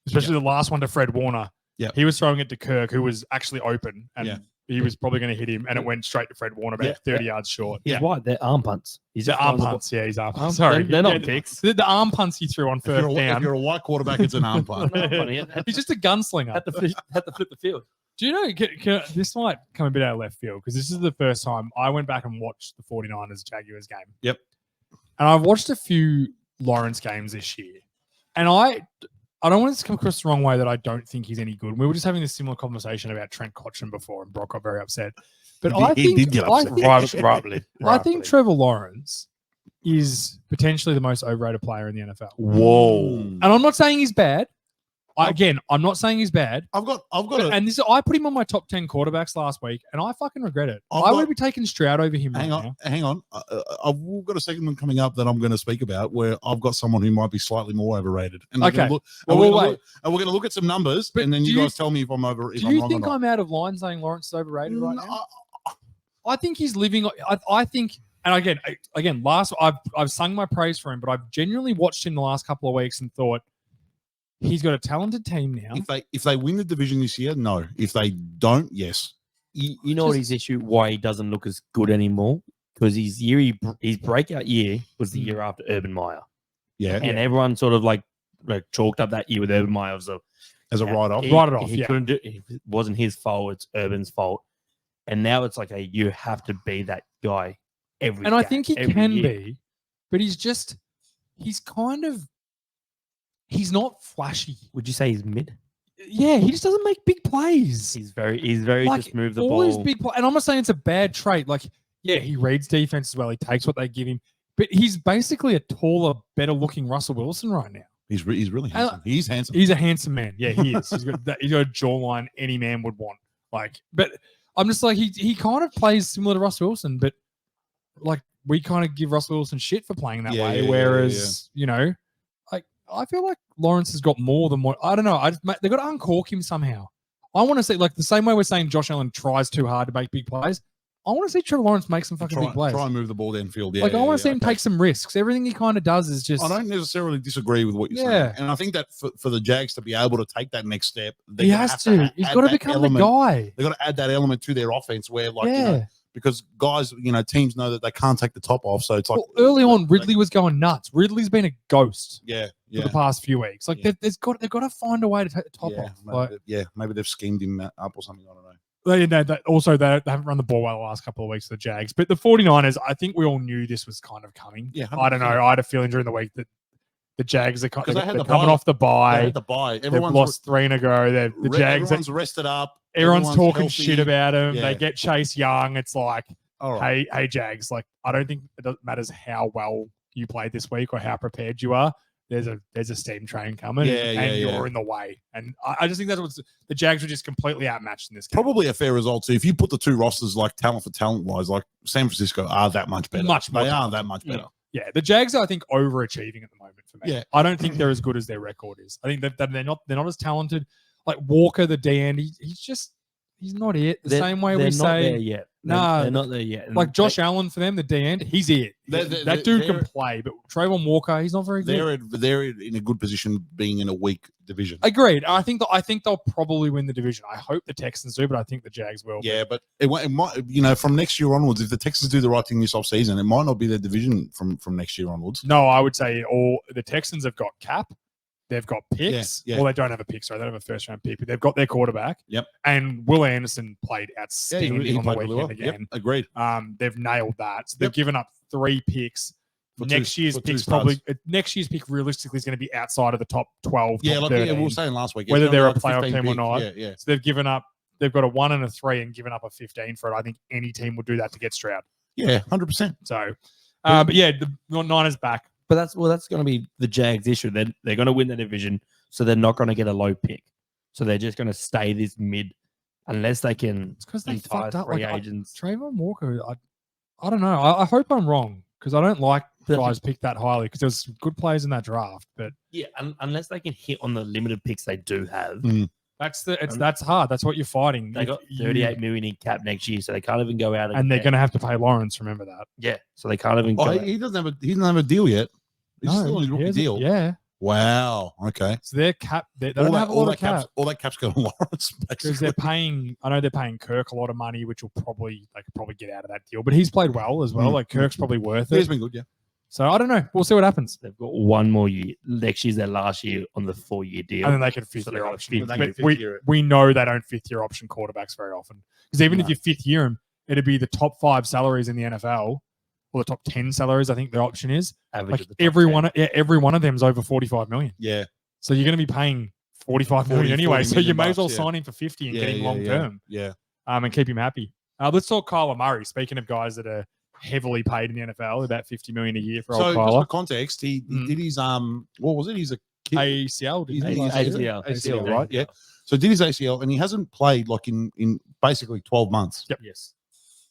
Speaker 4: Especially the last one to Fred Warner.
Speaker 3: Yeah.
Speaker 4: He was throwing it to Kirk, who was actually open, and
Speaker 3: Yeah.
Speaker 4: he was probably going to hit him, and it went straight to Fred Warner about
Speaker 3: Yeah.
Speaker 4: 30 yards short.
Speaker 1: He's
Speaker 3: Yeah.
Speaker 1: right. They're arm punts. He's
Speaker 4: The
Speaker 1: just
Speaker 4: arm
Speaker 1: throwing the
Speaker 4: punts. Yeah, he's arm
Speaker 1: ball.
Speaker 4: punts. Sorry.
Speaker 1: They're not
Speaker 4: Yeah,
Speaker 1: picks.
Speaker 4: the arm punts he threw on
Speaker 3: If you're,
Speaker 4: first
Speaker 3: a, if
Speaker 4: down.
Speaker 3: you're a white quarterback, it's an arm punt.
Speaker 4: He's just a gunslinger.
Speaker 1: Had to flip the field.
Speaker 4: Do you know, this might come a bit out of left field because this is the first time I went back and watched the 49ers Jaguars game.
Speaker 3: Yep.
Speaker 4: And I've watched a few Lawrence games this year. And I don't want this to come across the wrong way that I don't think he's any good. We were just having this similar conversation about Trent Cotchin before, and Brock got very upset. But
Speaker 3: He did get upset.
Speaker 4: I think Trevor Lawrence is potentially the most overrated player in the NFL.
Speaker 1: Whoa.
Speaker 4: And I'm not saying he's bad. I'm not saying he's bad.
Speaker 3: I've got a
Speaker 4: And I put him on my top 10 quarterbacks last week, and I fucking regret it.
Speaker 3: I've
Speaker 4: I
Speaker 3: got-
Speaker 4: would be taking Stroud over him
Speaker 3: hang
Speaker 4: right
Speaker 3: on,
Speaker 4: now.
Speaker 3: hang on. I've got a segment coming up that I'm going to speak about where I've got someone who might be slightly more overrated. And we're
Speaker 4: Okay.
Speaker 3: gonna look,
Speaker 4: Well,
Speaker 3: and we're
Speaker 4: we'll
Speaker 3: gonna
Speaker 4: wait.
Speaker 3: look- and we're going to look at some numbers,
Speaker 4: But
Speaker 3: and then
Speaker 4: do
Speaker 3: you
Speaker 4: you-
Speaker 3: guys tell me if I'm over. If
Speaker 4: Do
Speaker 3: I'm
Speaker 4: you
Speaker 3: wrong
Speaker 4: think
Speaker 3: or not.
Speaker 4: I'm out of line saying Lawrence is overrated right
Speaker 3: Mm,
Speaker 4: now? I think he's living. I think, and again, last I've sung my praise for him, but I've genuinely watched him the last couple of weeks and thought he's got a talented team now.
Speaker 3: If they win the division this year, no. If they don't, yes.
Speaker 1: You know what his issue? Why he doesn't look as good anymore? Because his breakout year was the year after Urban Meyer,
Speaker 3: Yeah,
Speaker 1: and everyone sort of like chalked up that year with Urban Meyer as
Speaker 3: as a write off.
Speaker 4: Write it off,
Speaker 1: He
Speaker 4: yeah.
Speaker 1: couldn't do. It wasn't his fault. It's Urban's fault. And now it's like you have to be that guy every.
Speaker 4: And I
Speaker 1: game,
Speaker 4: think he
Speaker 1: every
Speaker 4: can
Speaker 1: year.
Speaker 4: be, but he's not flashy.
Speaker 1: Would you say he's mid?
Speaker 4: Yeah, he just doesn't make big plays.
Speaker 1: He's very
Speaker 4: Like,
Speaker 1: just move the
Speaker 4: all
Speaker 1: ball.
Speaker 4: his big play, and I'm not saying it's a bad trait. Like, yeah, he reads defense as well. He takes what they give him, but he's basically a taller, better looking Russell Wilson right now.
Speaker 3: He's really handsome. He's handsome.
Speaker 4: He's a handsome man. Yeah, he is. He's got a jawline any man would want. Like, but I'm just like he kind of plays similar to Russell Wilson, but like we kind of give Russell Wilson shit for playing that way. Whereas, you know, like I feel like Lawrence has got more than what I don't know. They've got to uncork him somehow. I want to see, like the same way we're saying Josh Allen tries too hard to make big plays. I want to see Trevor Lawrence make some fucking big plays.
Speaker 3: Try and move the ball downfield. Yeah,
Speaker 4: I want to see him
Speaker 3: okay.
Speaker 4: take some risks. Everything he kind of does is just.
Speaker 3: I don't necessarily disagree with what you're saying. And I think that for the Jags to be able to take that next step,
Speaker 4: He has to. He's got to become the guy.
Speaker 3: They've got to add that element to their offense where, like,
Speaker 4: Yeah.
Speaker 3: you know, because guys, you know, teams know that they can't take the top off. So it's like
Speaker 4: Well, early on, Ridley was going nuts. Ridley's been a ghost
Speaker 3: yeah,
Speaker 4: for
Speaker 3: yeah.
Speaker 4: the past few weeks. Like
Speaker 3: Yeah.
Speaker 4: they've got to find a way to take the top off. Like,
Speaker 3: Maybe they've schemed him up or something. I don't know.
Speaker 4: they haven't run the ball well the last couple of weeks, the Jags. But the 49ers, I think we all knew this was kind of coming.
Speaker 3: Yeah,
Speaker 4: I don't know.
Speaker 3: 100%.
Speaker 4: I had a feeling during the week that the Jags are
Speaker 3: Because they had the
Speaker 4: coming
Speaker 3: bye.
Speaker 4: off the
Speaker 3: They
Speaker 4: bye.
Speaker 3: had the bye.
Speaker 4: They've lost 3 in a go. The Jags,
Speaker 3: everyone's rested up.
Speaker 4: everyone's talking
Speaker 3: healthy.
Speaker 4: shit about them.
Speaker 3: Yeah.
Speaker 4: They get Chase Young. It's like,
Speaker 3: All right.
Speaker 4: hey Jags, like I don't think it matters how well you played this week or how prepared you are. There's a steam train coming, and you're in the way. And I just think that's what the Jags were just completely outmatched in this game.
Speaker 3: Probably a fair result too. If you put the two rosters like talent for talent wise, like San Francisco are that much better.
Speaker 4: Much more
Speaker 3: They are
Speaker 4: talented.
Speaker 3: that much better.
Speaker 4: Yeah, the Jags are, I think, overachieving at the moment for me.
Speaker 3: Yeah.
Speaker 4: I don't think they're as good as their record is. I think that they're not as talented. Like Walker, the DN, he's not it. The same way we
Speaker 1: they're not
Speaker 4: say
Speaker 1: there yet.
Speaker 4: Nah,
Speaker 1: they're not there yet. And
Speaker 4: like Josh Allen for them, the D end, he's it. That dude can play, but Trayvon Walker, he's not very good.
Speaker 3: They're in a good position being in a weak division.
Speaker 4: Agreed. I think they'll probably win the division. I hope the Texans do, but I think the Jags will.
Speaker 3: Yeah, but it might, you know, from next year onwards, if the Texans do the right thing this offseason, it might not be their division from next year onwards.
Speaker 4: No, I would say all the Texans have got cap. They've got picks.
Speaker 3: Yeah.
Speaker 4: Well, they don't have a pick, sorry. They don't have a first round pick, but they've got their quarterback.
Speaker 3: Yep.
Speaker 4: And Will Anderson played outstanding
Speaker 3: he
Speaker 4: on the
Speaker 3: played really
Speaker 4: weekend
Speaker 3: well.
Speaker 4: again.
Speaker 3: Yep, agreed.
Speaker 4: They've nailed that. So they've
Speaker 3: Yep.
Speaker 4: given up 3 picks.
Speaker 3: For
Speaker 4: next
Speaker 3: two-
Speaker 4: year's
Speaker 3: for two
Speaker 4: pick's
Speaker 3: studs.
Speaker 4: probably next year's pick realistically is going to be outside of the top 12.
Speaker 3: Yeah,
Speaker 4: top
Speaker 3: like
Speaker 4: 13.
Speaker 3: we were saying last week.
Speaker 4: Whether
Speaker 3: it's gonna
Speaker 4: they're
Speaker 3: be
Speaker 4: a playoff
Speaker 3: 15
Speaker 4: team or
Speaker 3: pick.
Speaker 4: not.
Speaker 3: Yeah, yeah.
Speaker 4: So they've given up they've got a 1 and a 3 and given up a 15 for it. I think any team would do that to get Stroud.
Speaker 3: Yeah, 100%.
Speaker 4: So, but yeah, the Niners back.
Speaker 1: But that's going to be the Jags' issue. They're going to win the division, so they're not going to get a low pick. So they're just going to stay this mid unless they can.
Speaker 4: It's because they
Speaker 1: entice
Speaker 4: fucked up.
Speaker 1: free
Speaker 4: Like,
Speaker 1: agents.
Speaker 4: Trayvon Walker, I don't know. I hope I'm wrong because I don't like guys picked that highly because there's some good players in that draft. But
Speaker 1: Yeah, unless they can hit on the limited picks they do have.
Speaker 4: that's hard. That's what you're fighting.
Speaker 1: They got 38 million in cap next year, so they can't even go out
Speaker 4: and they're going to have to pay Lawrence. Remember that.
Speaker 1: Yeah, so they can't even.
Speaker 3: Oh,
Speaker 1: go
Speaker 3: he doesn't have a deal yet. He's still on his rookie deal.
Speaker 4: Yeah.
Speaker 3: Wow. Okay.
Speaker 4: So their cap, they don't have a lot of cap.
Speaker 3: All that cap's going to Lawrence
Speaker 4: Because they're paying, I know they're paying Kirk a lot of money, which they could probably get out of that deal. But he's played well as well. Like Kirk's probably worth it.
Speaker 3: He's been good, yeah.
Speaker 4: So I don't know. We'll see what happens.
Speaker 1: They've got one more year. Next year's their last year on the 4-year deal.
Speaker 4: And then they can
Speaker 1: So
Speaker 4: fifth
Speaker 1: they
Speaker 4: year
Speaker 1: got
Speaker 4: option.
Speaker 1: fifth-
Speaker 4: But we know they don't fifth year option quarterbacks very often. Because even if you fifth year them, it'd be the top 5 salaries in the NFL or the top 10 salaries. I think the option is
Speaker 1: Average
Speaker 4: like
Speaker 1: of the top
Speaker 4: every one of them is over 45 million.
Speaker 3: Yeah.
Speaker 4: So you're going to be paying 45 million
Speaker 3: 40
Speaker 4: anyway. So you
Speaker 3: million
Speaker 4: may as well
Speaker 3: bucks, yeah.
Speaker 4: sign him for 50 and get him long term.
Speaker 3: Yeah.
Speaker 4: And keep him happy. Let's talk Kyler Murray. Speaking of guys that are heavily paid in the NFL, about 50 million a year for
Speaker 3: So
Speaker 4: old
Speaker 3: just
Speaker 4: Kyler.
Speaker 3: for context, he did his what was it? He's a kid.
Speaker 4: ACL,
Speaker 3: He's
Speaker 4: didn't he?
Speaker 3: ACL, right? Yeah. So did his ACL, and he hasn't played like in basically 12 months.
Speaker 4: Yep.
Speaker 1: Yes.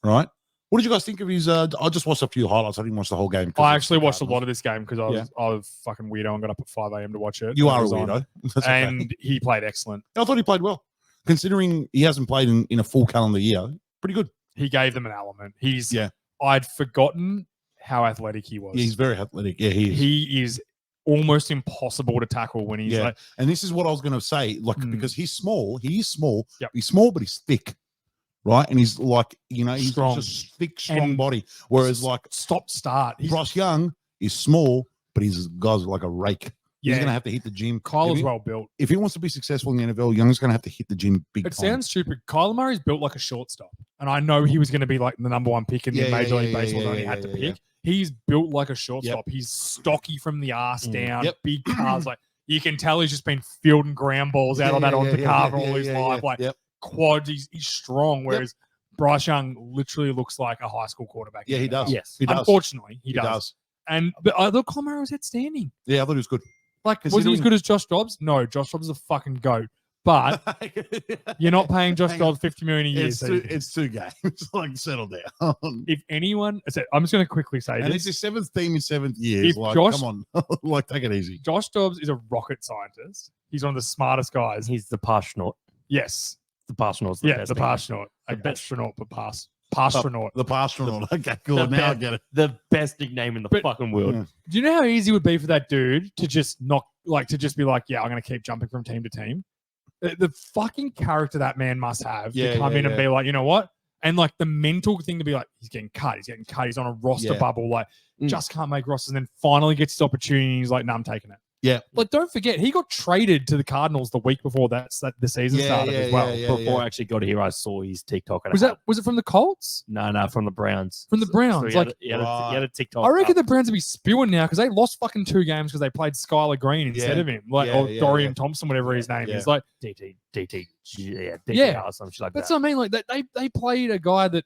Speaker 3: Right. What did you guys think of his? I just watched a few highlights. I didn't watch the whole game.
Speaker 4: I actually watched a lot of this game because I was fucking weirdo and got up at 5 a.m. to watch it.
Speaker 3: You are a
Speaker 4: It was on.
Speaker 3: weirdo. That's okay.
Speaker 4: And he played excellent.
Speaker 3: I thought he played well, considering he hasn't played in a full calendar year. Pretty good.
Speaker 4: He gave them an element.
Speaker 3: Yeah.
Speaker 4: I'd forgotten how athletic he was.
Speaker 3: Yeah, he's very athletic. Yeah, he is.
Speaker 4: He is almost impossible to tackle when he's like,
Speaker 3: And this is what I was going to say, like because he's small. He is small.
Speaker 4: Yep.
Speaker 3: He's small, but he's thick, right? And he's like, he's
Speaker 4: Strong.
Speaker 3: just thick, strong
Speaker 4: And
Speaker 3: body. Whereas like
Speaker 4: stop start.
Speaker 3: Bryce Young is small, but he's guy's like a rake. He's
Speaker 4: Yeah.
Speaker 3: going to have to hit the gym.
Speaker 4: Kyler's well built.
Speaker 3: If he wants to be successful in the NFL, Young's going to have to hit the gym big
Speaker 4: It
Speaker 3: time.
Speaker 4: sounds stupid. Kyler Murray's built like a shortstop. And I know he was going to be like the number 1 pick in the Major League Baseball that he had to pick. He's built like a shortstop. He's stocky from the arse down, big cars. Like you can tell he's just been fielding ground balls out on that onto car for all his life. Like quads, he's strong. Whereas Bryce Young literally looks like a high school quarterback.
Speaker 3: Yeah, he does.
Speaker 1: Yes.
Speaker 3: He does.
Speaker 4: Unfortunately, he does. But I thought Kyler Murray was outstanding.
Speaker 3: Yeah, I thought he was good.
Speaker 4: Like, was he as good as Josh Dobbs? No, Josh Dobbs is a fucking goat. But you're not paying Josh Dobbs $50 million a year.
Speaker 3: It's two games. Like, settle down.
Speaker 4: If anyone, I'm just going to quickly say
Speaker 3: And
Speaker 4: this.
Speaker 3: it's his 7th team in 7 years.
Speaker 4: If
Speaker 3: Like,
Speaker 4: Josh-
Speaker 3: come on. Like, take it easy.
Speaker 4: Josh Dobbs is a rocket scientist. He's one of the smartest guys.
Speaker 1: He's the Parstronaut.
Speaker 4: Yes.
Speaker 1: The Parstronaut's
Speaker 4: Yeah,
Speaker 1: best
Speaker 4: the
Speaker 1: nickname.
Speaker 4: Parstronaut. Like astronaut, but Parstronaut.
Speaker 3: The Parstronaut. Okay, cool. Now I get it.
Speaker 1: The best nickname in the fucking world.
Speaker 3: Yeah.
Speaker 4: Do you know how easy it would be for that dude to just to just be like, yeah, I'm going to keep jumping from team to team? The fucking character that man must have to come in and be like, you know what? And like the mental thing to be like, he's getting cut. He's on a roster bubble. Like, just can't make rosters. And then finally gets his opportunity. And he's like, no, I'm taking it.
Speaker 3: Yeah.
Speaker 4: But don't forget, he got traded to the Cardinals the week before the season started as well.
Speaker 1: Before I actually got here, I saw his TikTok. And
Speaker 4: Was it from the Colts?
Speaker 1: No, from the Browns.
Speaker 4: From the Browns.
Speaker 1: So he had a TikTok.
Speaker 4: I reckon the Browns would be spewing now because they lost fucking 2 games because they played Skylar Green instead of him, or Dorian Thompson, whatever his name is. Like
Speaker 1: DT, or some shit like
Speaker 4: that's
Speaker 1: that.
Speaker 4: what I mean. Like they played a guy that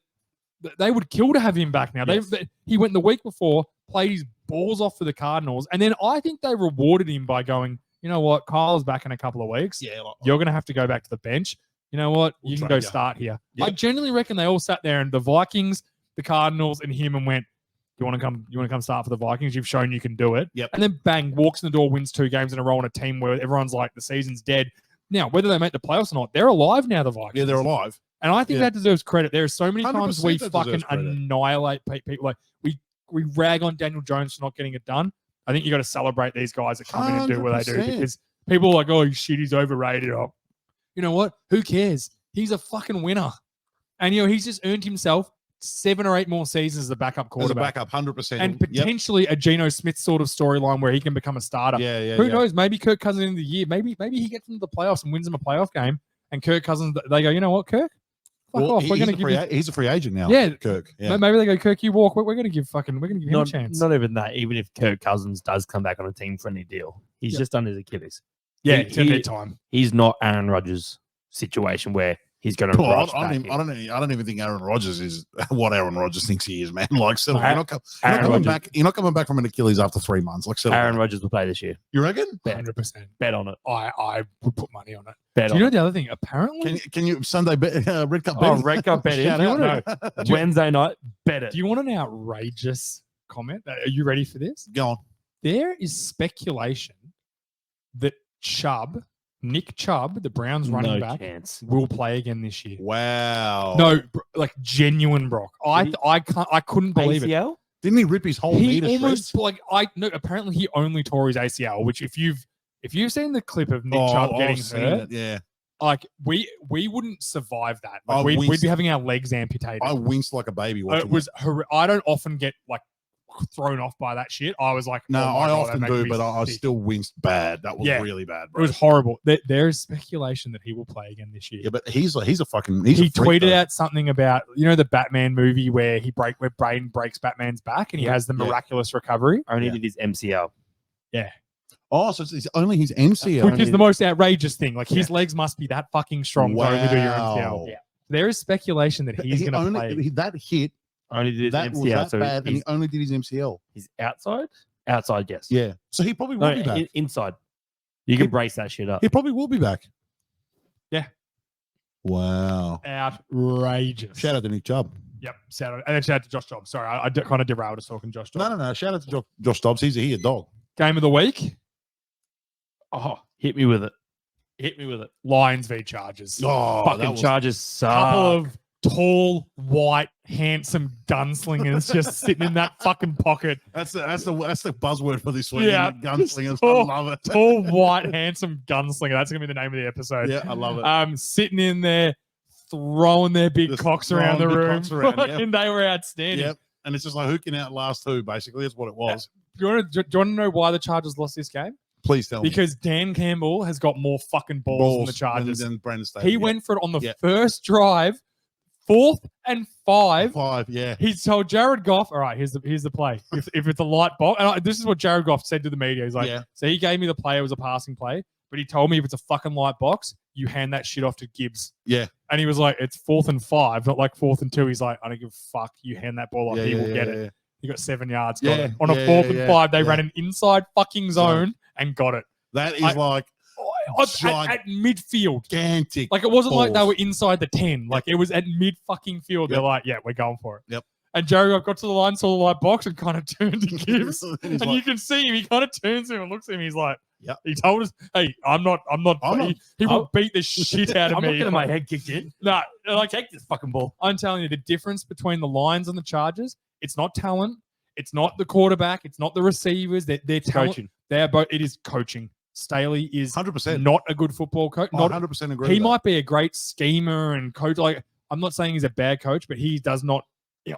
Speaker 4: they would kill to have him back now.
Speaker 1: Yes.
Speaker 4: He went the week before, played his balls off for the Cardinals, and then I think they rewarded him by going, you know what, Kyle's back in a couple of weeks.
Speaker 3: Yeah. Like,
Speaker 4: You're going to have to go back to the bench. You know what? You can go start here.
Speaker 3: Yep.
Speaker 4: I genuinely reckon they all sat there and the Vikings, the Cardinals, and him and went, you want to come start for the Vikings? You've shown you can do it.
Speaker 3: Yep.
Speaker 4: And then bang, walks in the door, wins 2 games in a row on a team where everyone's like, the season's dead. Now, whether they make the playoffs or not, they're alive now, the Vikings.
Speaker 3: yeah, they're alive.
Speaker 4: And I think that deserves credit. There are so many times
Speaker 3: 100%
Speaker 4: we
Speaker 3: that
Speaker 4: fucking
Speaker 3: deserves credit.
Speaker 4: annihilate people. Like we rag on Daniel Jones for not getting it done. I think you got to celebrate these guys that come in and do what they do
Speaker 3: 100%.
Speaker 4: because people are like, oh, shit, he's overrated. Oh, you know what? Who cares? He's a fucking winner. And, he's just earned himself 7 or 8 more seasons as a backup
Speaker 3: As a
Speaker 4: quarterback.
Speaker 3: backup, 100%.
Speaker 4: And potentially a Geno Smith sort of storyline where he can become a starter.
Speaker 3: Yeah.
Speaker 4: Who knows? Maybe Kirk Cousins in the year. Maybe he gets into the playoffs and wins them a playoff game. And Kirk Cousins, they go, you know what, Kirk? Fuck off. We're going to give you.
Speaker 3: He's a free agent now.
Speaker 4: Yeah.
Speaker 3: Kirk. Yeah.
Speaker 4: Maybe they go, Kirk, you walk. We're going to give him a chance.
Speaker 1: Not even that. Even if Kirk Cousins does come back on a team-friendly deal, he's just done his Achilles.
Speaker 4: Yeah, it's going to need time.
Speaker 1: He's not Aaron Rodgers' situation where he's going to
Speaker 3: Well,
Speaker 1: rush
Speaker 3: I
Speaker 1: back
Speaker 3: don't
Speaker 1: in.
Speaker 3: even think Aaron Rodgers is what Aaron Rodgers thinks he is, man. Like, settle,
Speaker 1: Aaron-
Speaker 3: you're not coming
Speaker 1: Rodgers-
Speaker 3: back. You're not coming back from an Achilles after 3 months. Like, settle
Speaker 1: Aaron
Speaker 3: down.
Speaker 1: Rodgers will play this year.
Speaker 3: You reckon?
Speaker 4: 100%.
Speaker 1: Bet on it.
Speaker 4: I would put money on it.
Speaker 1: Bet
Speaker 4: Do
Speaker 1: on
Speaker 4: you know
Speaker 1: it.
Speaker 4: the other thing? Apparently,
Speaker 3: Can you Sunday bet, Red Cup
Speaker 1: Oh,
Speaker 3: bet?
Speaker 1: Red Cup bet in.
Speaker 3: Shout
Speaker 1: You
Speaker 3: out.
Speaker 1: wanna- Wednesday night, bet it.
Speaker 4: do you want an outrageous comment? Are you ready for this?
Speaker 3: Go on.
Speaker 4: There is speculation that Nick Chubb, the Browns running
Speaker 1: No
Speaker 4: back,
Speaker 1: chance.
Speaker 4: will play again this year.
Speaker 3: Wow.
Speaker 4: No, like genuine, Brock. I couldn't believe it.
Speaker 1: ACL?
Speaker 3: Didn't he rip his whole knee
Speaker 4: He
Speaker 3: to
Speaker 4: almost
Speaker 3: shreds?
Speaker 4: apparently he only tore his ACL, which if you've seen the clip of Nick Chubb
Speaker 3: I've
Speaker 4: getting
Speaker 3: seen
Speaker 4: hurt,
Speaker 3: it, yeah.
Speaker 4: like we wouldn't survive that.
Speaker 3: I
Speaker 4: Like we'd
Speaker 3: winced-
Speaker 4: be having our legs amputated.
Speaker 3: I winced like a baby watching
Speaker 4: It was I don't often get like thrown off by that shit. I was like,
Speaker 3: No,
Speaker 4: oh my
Speaker 3: I
Speaker 4: God, that
Speaker 3: often
Speaker 4: makes
Speaker 3: do,
Speaker 4: me
Speaker 3: but I
Speaker 4: sick.
Speaker 3: still winced bad. That was
Speaker 4: Yeah.
Speaker 3: really bad,
Speaker 4: It
Speaker 3: bro.
Speaker 4: was horrible. There is speculation that he will play again this year.
Speaker 3: Yeah, but he's a fucking.
Speaker 4: He
Speaker 3: a freak,
Speaker 4: tweeted
Speaker 3: though.
Speaker 4: out something about the Batman movie where where Braden breaks Batman's back and he has the
Speaker 3: Yeah.
Speaker 4: miraculous recovery,
Speaker 1: Only
Speaker 3: Yeah.
Speaker 1: did his MCL.
Speaker 3: Oh, so it's only his MCL.
Speaker 4: which is the most outrageous thing. Like his legs must be that fucking strong to only do your
Speaker 3: Wow.
Speaker 4: MCL. Yeah. There is speculation that he's going to play.
Speaker 3: That hit.
Speaker 1: Only did his
Speaker 3: That was
Speaker 1: MCL.
Speaker 3: that
Speaker 1: So
Speaker 3: bad, and
Speaker 1: he's,
Speaker 3: he only did his MCL.
Speaker 1: he's outside? Outside, yes.
Speaker 3: Yeah, so he probably will
Speaker 1: No,
Speaker 3: be back.
Speaker 1: inside. You can brace that shit up.
Speaker 3: He probably will be back.
Speaker 4: Yeah.
Speaker 3: Wow.
Speaker 4: Outrageous.
Speaker 3: Shout out to Nick Chubb.
Speaker 4: Yep. Shout out. And then shout out to Josh Dobbs. Sorry, I kind of derailed us talking Josh Dobbs.
Speaker 3: No. Shout out to Josh Dobbs. He's a dog.
Speaker 4: Game of the week:
Speaker 1: Oh, hit me with it. Hit me with it.
Speaker 4: Lions v Chargers.
Speaker 3: Oh,
Speaker 1: Fucking Chargers suck.
Speaker 4: Couple of tall, white, handsome gunslingers just sitting in that fucking pocket.
Speaker 3: That's the buzzword for this week.
Speaker 4: Yeah.
Speaker 3: Gunslingers.
Speaker 4: Oh,
Speaker 3: I love it.
Speaker 4: Tall, white, handsome gunslinger. That's gonna be the name of the episode.
Speaker 3: Yeah, I love it.
Speaker 4: Sitting in there, throwing their big
Speaker 3: Just
Speaker 4: cocks around the
Speaker 3: throwing big
Speaker 4: room.
Speaker 3: cocks around, yeah.
Speaker 4: Fucking they were outstanding.
Speaker 3: Yep. And it's just like who can outlast who. Basically, that's what it was.
Speaker 4: Do you want to know why the Chargers lost this game?
Speaker 3: Please tell me.
Speaker 4: Because Dan Campbell has got more fucking balls than the Chargers.
Speaker 3: than Brandon Staley.
Speaker 4: He went for it on the
Speaker 3: Yeah.
Speaker 4: first drive, 4th and 5.
Speaker 3: 5. Yeah.
Speaker 4: He's told Jared Goff, all right, here's the play. If it's a light box, and this is what Jared Goff said to the media. He's like,
Speaker 3: Yeah.
Speaker 4: so he gave me the play, it was a passing play, but he told me if it's a fucking light box, you hand that shit off to Gibbs.
Speaker 3: Yeah.
Speaker 4: And he was like, it's 4th and 5, not like 4th and 2. He's like, I don't give a fuck. You hand that ball off,
Speaker 3: Yeah,
Speaker 4: he
Speaker 3: yeah,
Speaker 4: will get
Speaker 3: yeah,
Speaker 4: it.
Speaker 3: yeah.
Speaker 4: He got 7 yards. Got
Speaker 3: Yeah,
Speaker 4: it. On a
Speaker 3: yeah,
Speaker 4: 4th
Speaker 3: yeah,
Speaker 4: and
Speaker 3: yeah,
Speaker 4: 5, they
Speaker 3: yeah.
Speaker 4: ran an inside fucking zone and got it.
Speaker 3: That is
Speaker 4: I-
Speaker 3: like
Speaker 4: At midfield.
Speaker 3: gigantic.
Speaker 4: Like it wasn't like they
Speaker 3: balls.
Speaker 4: were inside the 10. Like it was at mid fucking field. They're
Speaker 3: Yep.
Speaker 4: like, yeah, we're going for it.
Speaker 3: Yep.
Speaker 4: And Jared Goff got to the line, saw the light box, and kind of turned to Gibbs.
Speaker 3: And
Speaker 4: and
Speaker 3: he's
Speaker 4: you
Speaker 3: like,
Speaker 4: can see him. He kind of turns to him and looks at him. He's like,
Speaker 3: Yep.
Speaker 4: He told us, hey, I'm not. He will beat the shit out of
Speaker 1: I'm
Speaker 4: me.
Speaker 1: not getting my head kicked in.
Speaker 4: No, like
Speaker 1: Take this fucking ball.
Speaker 4: I'm telling you, the difference between the Lions and the Chargers, it's not talent. It's not the quarterback. It's not the receivers. They're talent.
Speaker 1: Coaching.
Speaker 4: They're both. It is coaching. Staley is
Speaker 3: 100%.
Speaker 4: not a good football coach.
Speaker 3: I
Speaker 4: Not
Speaker 3: 100% agree.
Speaker 4: he
Speaker 3: with that.
Speaker 4: might be a great schemer and coach. Like I'm not saying he's a bad coach, but he does not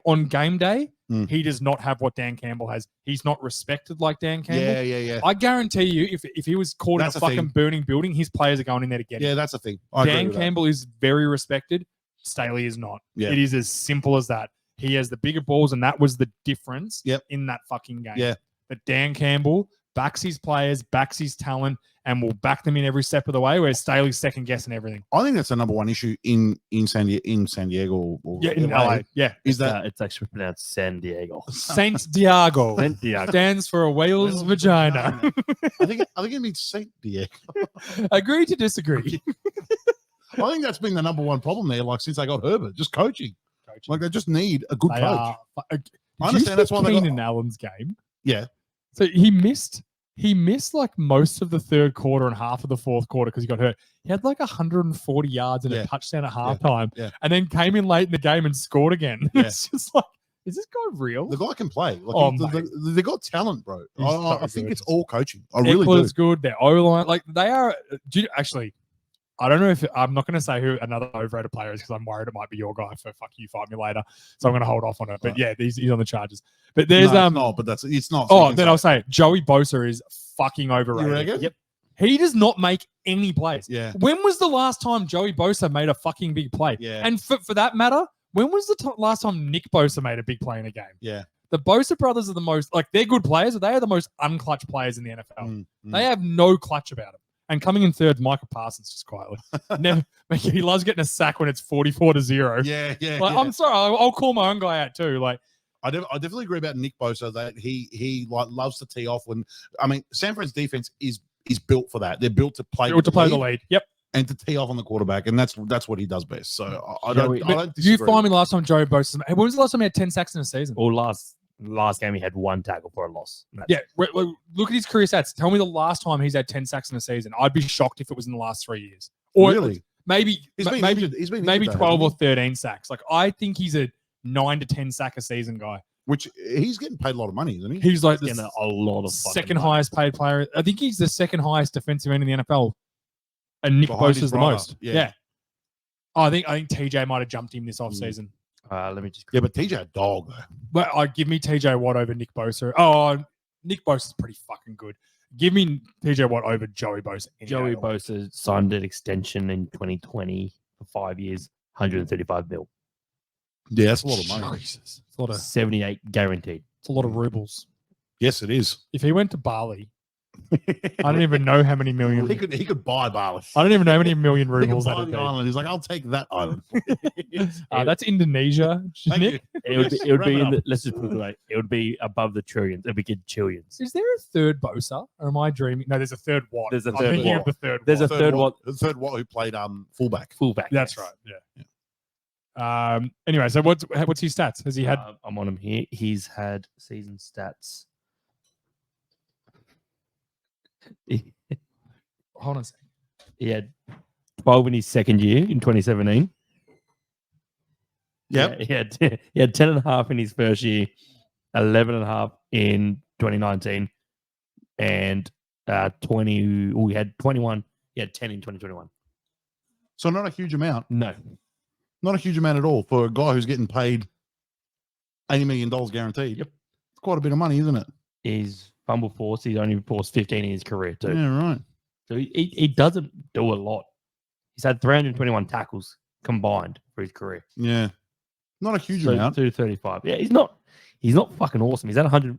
Speaker 4: on game day.
Speaker 3: Mm.
Speaker 4: He does not have what Dan Campbell has. He's not respected like Dan Campbell.
Speaker 3: Yeah.
Speaker 4: I guarantee you, if he was caught
Speaker 3: That's
Speaker 4: in
Speaker 3: the
Speaker 4: a fucking
Speaker 3: thing.
Speaker 4: burning building, his players are going in there to get him.
Speaker 3: Yeah, that's the thing. I agree
Speaker 4: Dan
Speaker 3: with that.
Speaker 4: Campbell is very respected. Staley is not.
Speaker 3: Yeah.
Speaker 4: It is as simple as that. He has the bigger balls, and that was the difference
Speaker 3: Yep.
Speaker 4: in that fucking game.
Speaker 3: Yeah.
Speaker 4: But Dan Campbell backs his players, backs his talent, and will back them in every step of the way, where Staley's second guessing everything.
Speaker 3: I think that's the number one issue in San Diego. Or
Speaker 4: Yeah, in LA. Yeah.
Speaker 3: Is that
Speaker 1: It's actually pronounced San Diego.
Speaker 4: Saint Diego
Speaker 1: San Diego.
Speaker 4: stands for a whale's vagina.
Speaker 3: I think it means Saint Diego.
Speaker 4: Agree to disagree.
Speaker 3: I think that's been the number one problem there. Like since they got Herbert, just coaching. Like they just need a good
Speaker 4: They
Speaker 3: coach.
Speaker 4: are-
Speaker 3: I understand that's why they got.
Speaker 4: Keenan Allen's game.
Speaker 3: Yeah,
Speaker 4: So he missed like most of the third quarter and half of the fourth quarter because he got hurt. He had like 140 yards and
Speaker 3: Yeah.
Speaker 4: a touchdown at halftime,
Speaker 3: Yeah.
Speaker 4: and then came in late in the game and scored again.
Speaker 3: Yeah.
Speaker 4: It's just like, is this guy real?
Speaker 3: the guy can play. Like
Speaker 4: Oh,
Speaker 3: they got talent, bro.
Speaker 4: He's so
Speaker 3: I think
Speaker 4: good.
Speaker 3: it's all coaching. I really do.
Speaker 4: Eckler's good. Their O line, like they are. Actually, I don't know if I'm not going to say who another overrated player is because I'm worried it might be your guy. For fuck you, fight me later. So I'm going to hold off on it. But
Speaker 3: Right.
Speaker 4: yeah, he's on the Chargers. But there's
Speaker 3: no, but it's not. So
Speaker 4: Oh,
Speaker 3: you can
Speaker 4: then
Speaker 3: say-
Speaker 4: I'll say it. Joey Bosa is fucking overrated.
Speaker 3: You reckon?
Speaker 1: Yep.
Speaker 4: He does not make any plays.
Speaker 3: Yeah.
Speaker 4: When was the last time Joey Bosa made a fucking big play?
Speaker 3: Yeah.
Speaker 4: And for that matter, when was the last time Nick Bosa made a big play in a game?
Speaker 3: Yeah.
Speaker 4: The Bosa brothers are the most, like, they're good players, but they are the most unclutch players in the NFL.
Speaker 3: Mm, mm.
Speaker 4: They have no clutch about them. And coming in third, Michael Parsons just quietly. Never. He loves getting a sack when it's 44-0.
Speaker 3: Yeah.
Speaker 4: Like, I'm sorry, I'll call my own guy out too. Like,
Speaker 3: I definitely agree about Nick Bosa that he like loves to tee off when. I mean, San Fran's defense is built for that. They're built to play
Speaker 4: the lead. Yep.
Speaker 3: And to tee off on the quarterback, and that's what he does best. So I don't disagree.
Speaker 4: You find me last time Joey Bosa. When was the last time he had 10 sacks in a season?
Speaker 1: Or last game he had 1 tackle for a loss.
Speaker 4: Yeah, look at his career stats. Tell me the last time he's had 10 sacks in a season. I'd be shocked if it was in the last 3 years. Or
Speaker 3: really,
Speaker 4: maybe
Speaker 3: he's been
Speaker 4: maybe
Speaker 3: injured
Speaker 4: 12 or 13 sacks. Like, I think he's a 9 to 10 sack a season guy.
Speaker 3: Which he's getting paid a lot of money, isn't he?
Speaker 4: He's like
Speaker 1: Getting a lot of
Speaker 4: second
Speaker 1: money.
Speaker 4: highest paid player. I think he's the second highest defensive end in the NFL, and Nick
Speaker 3: Behind
Speaker 4: Bosa's
Speaker 3: his
Speaker 4: the
Speaker 3: brother.
Speaker 4: most.
Speaker 3: Yeah.
Speaker 4: Oh, I think TJ might have jumped him this offseason.
Speaker 1: Let me just.
Speaker 3: Yeah, but TJ a dog.
Speaker 4: But I give me TJ Watt over Nick Bosa. Oh, Nick Bosa's pretty fucking good. Give me TJ Watt over Joey Bosa.
Speaker 1: Joey Bosa signed an extension in 2020 for 5 years, 135 mil.
Speaker 3: Yeah, that's a lot of money.
Speaker 4: Jesus. It's a lot of
Speaker 1: 78 guaranteed.
Speaker 4: It's a lot of rubles.
Speaker 3: Yes, it is.
Speaker 4: If he went to Bali, I don't even know how many million.
Speaker 3: He could buy Bali.
Speaker 4: I don't even know how many million
Speaker 3: He could
Speaker 4: rubles
Speaker 3: buy
Speaker 4: that'd
Speaker 3: the
Speaker 4: be.
Speaker 3: island. He's like, I'll take that island.
Speaker 4: That's Indonesia.
Speaker 3: Thank
Speaker 4: Nick,
Speaker 3: you.
Speaker 1: It would
Speaker 3: Wrap
Speaker 1: be
Speaker 3: it
Speaker 1: in
Speaker 3: up.
Speaker 1: the, let's just put it away. It would be above the trillions. It'd be good trillions.
Speaker 4: is there a third Bosa, or am I dreaming? No, there's a third Watt.
Speaker 1: There's a
Speaker 4: I'm
Speaker 1: third
Speaker 4: thinking
Speaker 1: Watt.
Speaker 4: of the third.
Speaker 1: There's
Speaker 4: Watt.
Speaker 1: a third Watt.
Speaker 3: The third Watt who played fullback.
Speaker 1: Fullback.
Speaker 4: That's
Speaker 1: yes.
Speaker 4: right. Yeah. Anyway, so what's his stats? Has he had?
Speaker 1: I'm on him here. He's had season stats.
Speaker 4: Hold on a second.
Speaker 1: He had 12 in his second year in 2017.
Speaker 3: Yep.
Speaker 1: Yeah, he had 10 and a half in his first year, 11 and a half in 2019, and 20. Oh, he had 21. He had 10 in 2021.
Speaker 3: So not a huge amount.
Speaker 1: No,
Speaker 3: Not a huge amount at all for a guy who's getting paid $80 million guaranteed.
Speaker 1: Yep.
Speaker 3: It's quite a bit of money, isn't it?
Speaker 1: his fumble force. He's only forced 15 in his career too.
Speaker 3: Yeah, right.
Speaker 1: So he doesn't do a lot. He's had 321 tackles combined for his career.
Speaker 3: Yeah. Not a huge
Speaker 1: So
Speaker 3: amount.
Speaker 1: 235. Yeah, he's not fucking awesome. He's at 100.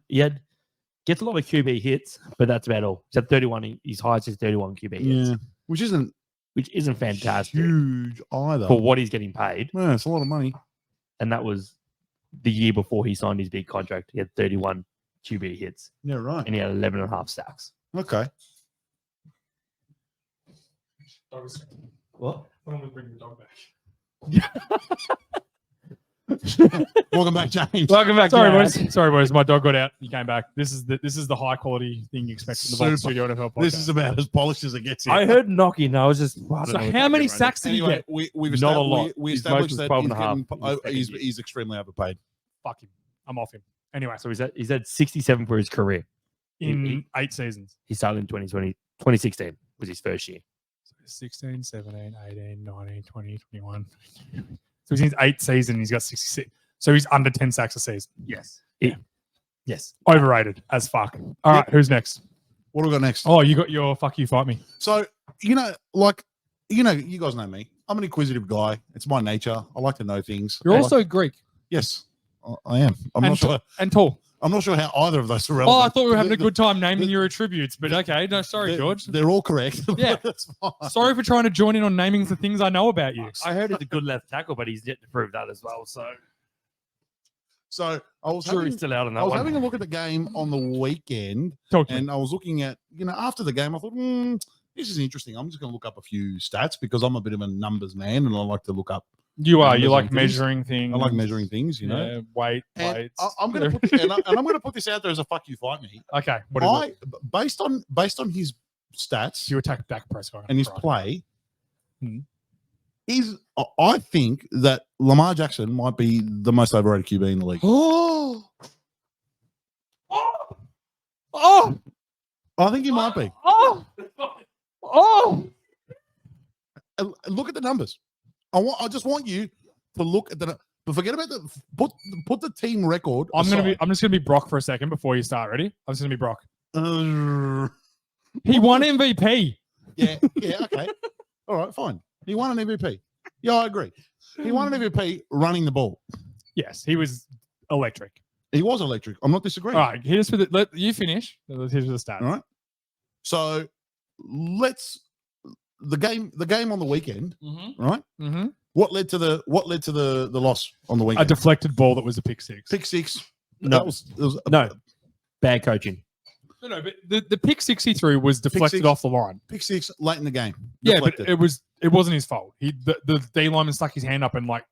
Speaker 1: Gets a lot of QB hits, but that's about all. He's at 31. His highest is 31 QB hits,
Speaker 3: Yeah. Which isn't
Speaker 1: fantastic
Speaker 3: huge either.
Speaker 1: for what he's getting paid.
Speaker 3: Yeah, it's a lot of money.
Speaker 1: And that was the year before he signed his big contract. He had 31 QB hits
Speaker 3: Yeah, right.
Speaker 1: and he had 11 and a half sacks.
Speaker 3: Okay.
Speaker 1: What?
Speaker 4: I'm going to bring the dog back.
Speaker 3: Welcome back, James.
Speaker 1: Welcome back.
Speaker 4: Sorry,
Speaker 1: guys.
Speaker 4: boys. Sorry, boys. My dog got out. He came back. This is the high quality thing you expect from the Vault
Speaker 3: Super.
Speaker 4: Studio NFL podcast.
Speaker 3: This is about as polished as it gets here.
Speaker 1: I heard knocking. I was just. I don't
Speaker 4: So
Speaker 1: know
Speaker 4: how many sacks did he
Speaker 3: Anyway,
Speaker 4: get?
Speaker 3: we've
Speaker 1: Not a
Speaker 3: established,
Speaker 1: lot.
Speaker 3: we
Speaker 1: His
Speaker 3: established
Speaker 1: most was
Speaker 3: that
Speaker 1: 12
Speaker 3: he's,
Speaker 1: and a half
Speaker 3: getting,
Speaker 1: in his second year.
Speaker 3: he's extremely overpaid.
Speaker 4: Fuck him. I'm off him. Anyway,
Speaker 1: So he's had 67 for his career.
Speaker 4: in 8 seasons.
Speaker 1: He started in 2016 was his first year.
Speaker 4: 16, 17, 18, 19, 20, 21. So he's in his 8th season. He's got 66. So he's under 10 sacks a season.
Speaker 1: Yes.
Speaker 4: Yeah.
Speaker 1: Yes.
Speaker 4: Overrated as fuck. All right, who's next?
Speaker 3: What do we got next?
Speaker 4: Oh, you got your fuck you, fight me.
Speaker 3: So, you guys know me. I'm an inquisitive guy. It's my nature. I like to know things.
Speaker 4: You're
Speaker 3: I
Speaker 4: also
Speaker 3: like-
Speaker 4: Greek
Speaker 3: yes, I am. I'm
Speaker 4: and,
Speaker 3: not sure.
Speaker 4: and tall.
Speaker 3: I'm not sure how either of those are
Speaker 4: Oh,
Speaker 3: relevant.
Speaker 4: I thought we were having a
Speaker 3: The-
Speaker 4: good time naming your attributes, but okay. No, sorry,
Speaker 3: they're-
Speaker 4: George.
Speaker 3: They're all correct.
Speaker 4: Yeah.
Speaker 3: That's fine.
Speaker 4: Sorry for trying to join in on naming the things I know about you.
Speaker 1: I heard he's a good left tackle, but he's yet to prove that as well. So
Speaker 3: So I was
Speaker 1: sure
Speaker 3: having,
Speaker 1: he's still out on that
Speaker 3: I was
Speaker 1: one.
Speaker 3: having a look at the game on the weekend,
Speaker 4: Talk to me.
Speaker 3: and I was looking at, after the game, I thought, this is interesting. I'm just going to look up a few stats because I'm a bit of a numbers man, and I like to look up.
Speaker 4: You are. You
Speaker 3: numbers
Speaker 4: like
Speaker 3: and things.
Speaker 4: measuring things.
Speaker 3: I like measuring things,
Speaker 4: Yeah, weight,
Speaker 3: And
Speaker 4: weights.
Speaker 3: I'm going to put and I'm going to put this out there as a fuck you fight me.
Speaker 4: Okay. What is it?
Speaker 3: Based on his stats
Speaker 4: You attack Dak Prescott.
Speaker 3: and his
Speaker 4: Right.
Speaker 3: play,
Speaker 4: Hmm.
Speaker 3: I think that Lamar Jackson might be the most overrated QB in the league.
Speaker 4: Oh. Oh. Oh.
Speaker 3: I think he might be.
Speaker 4: Oh. Oh.
Speaker 3: Look at the numbers. I just want you to look at the. But forget about put the team record.
Speaker 4: I'm
Speaker 3: aside.
Speaker 4: just gonna be Brock for a second before you start. Ready? I'm just gonna be Brock.
Speaker 3: Uh,
Speaker 4: He won MVP.
Speaker 3: yeah. Okay. All right. Fine. He won an MVP. Yeah, I agree. He won an MVP running the ball.
Speaker 4: Yes, he was electric.
Speaker 3: He was electric. I'm not disagreeing.
Speaker 4: All right, hit us with it. Let you finish. Let's hit us with the stats.
Speaker 3: All right. So let's the game on the weekend, right?
Speaker 4: Mm-hmm.
Speaker 3: What led to the loss on the
Speaker 4: A
Speaker 3: weekend?
Speaker 4: deflected ball that was a pick six.
Speaker 3: Pick six.
Speaker 1: No.
Speaker 3: That was
Speaker 1: No. Bad coaching.
Speaker 4: No, but the pick 63 was deflected
Speaker 3: six.
Speaker 4: off the line.
Speaker 3: pick six late in the game.
Speaker 4: Yeah,
Speaker 3: Deflected.
Speaker 4: but it wasn't his fault. The D lineman stuck his hand up and like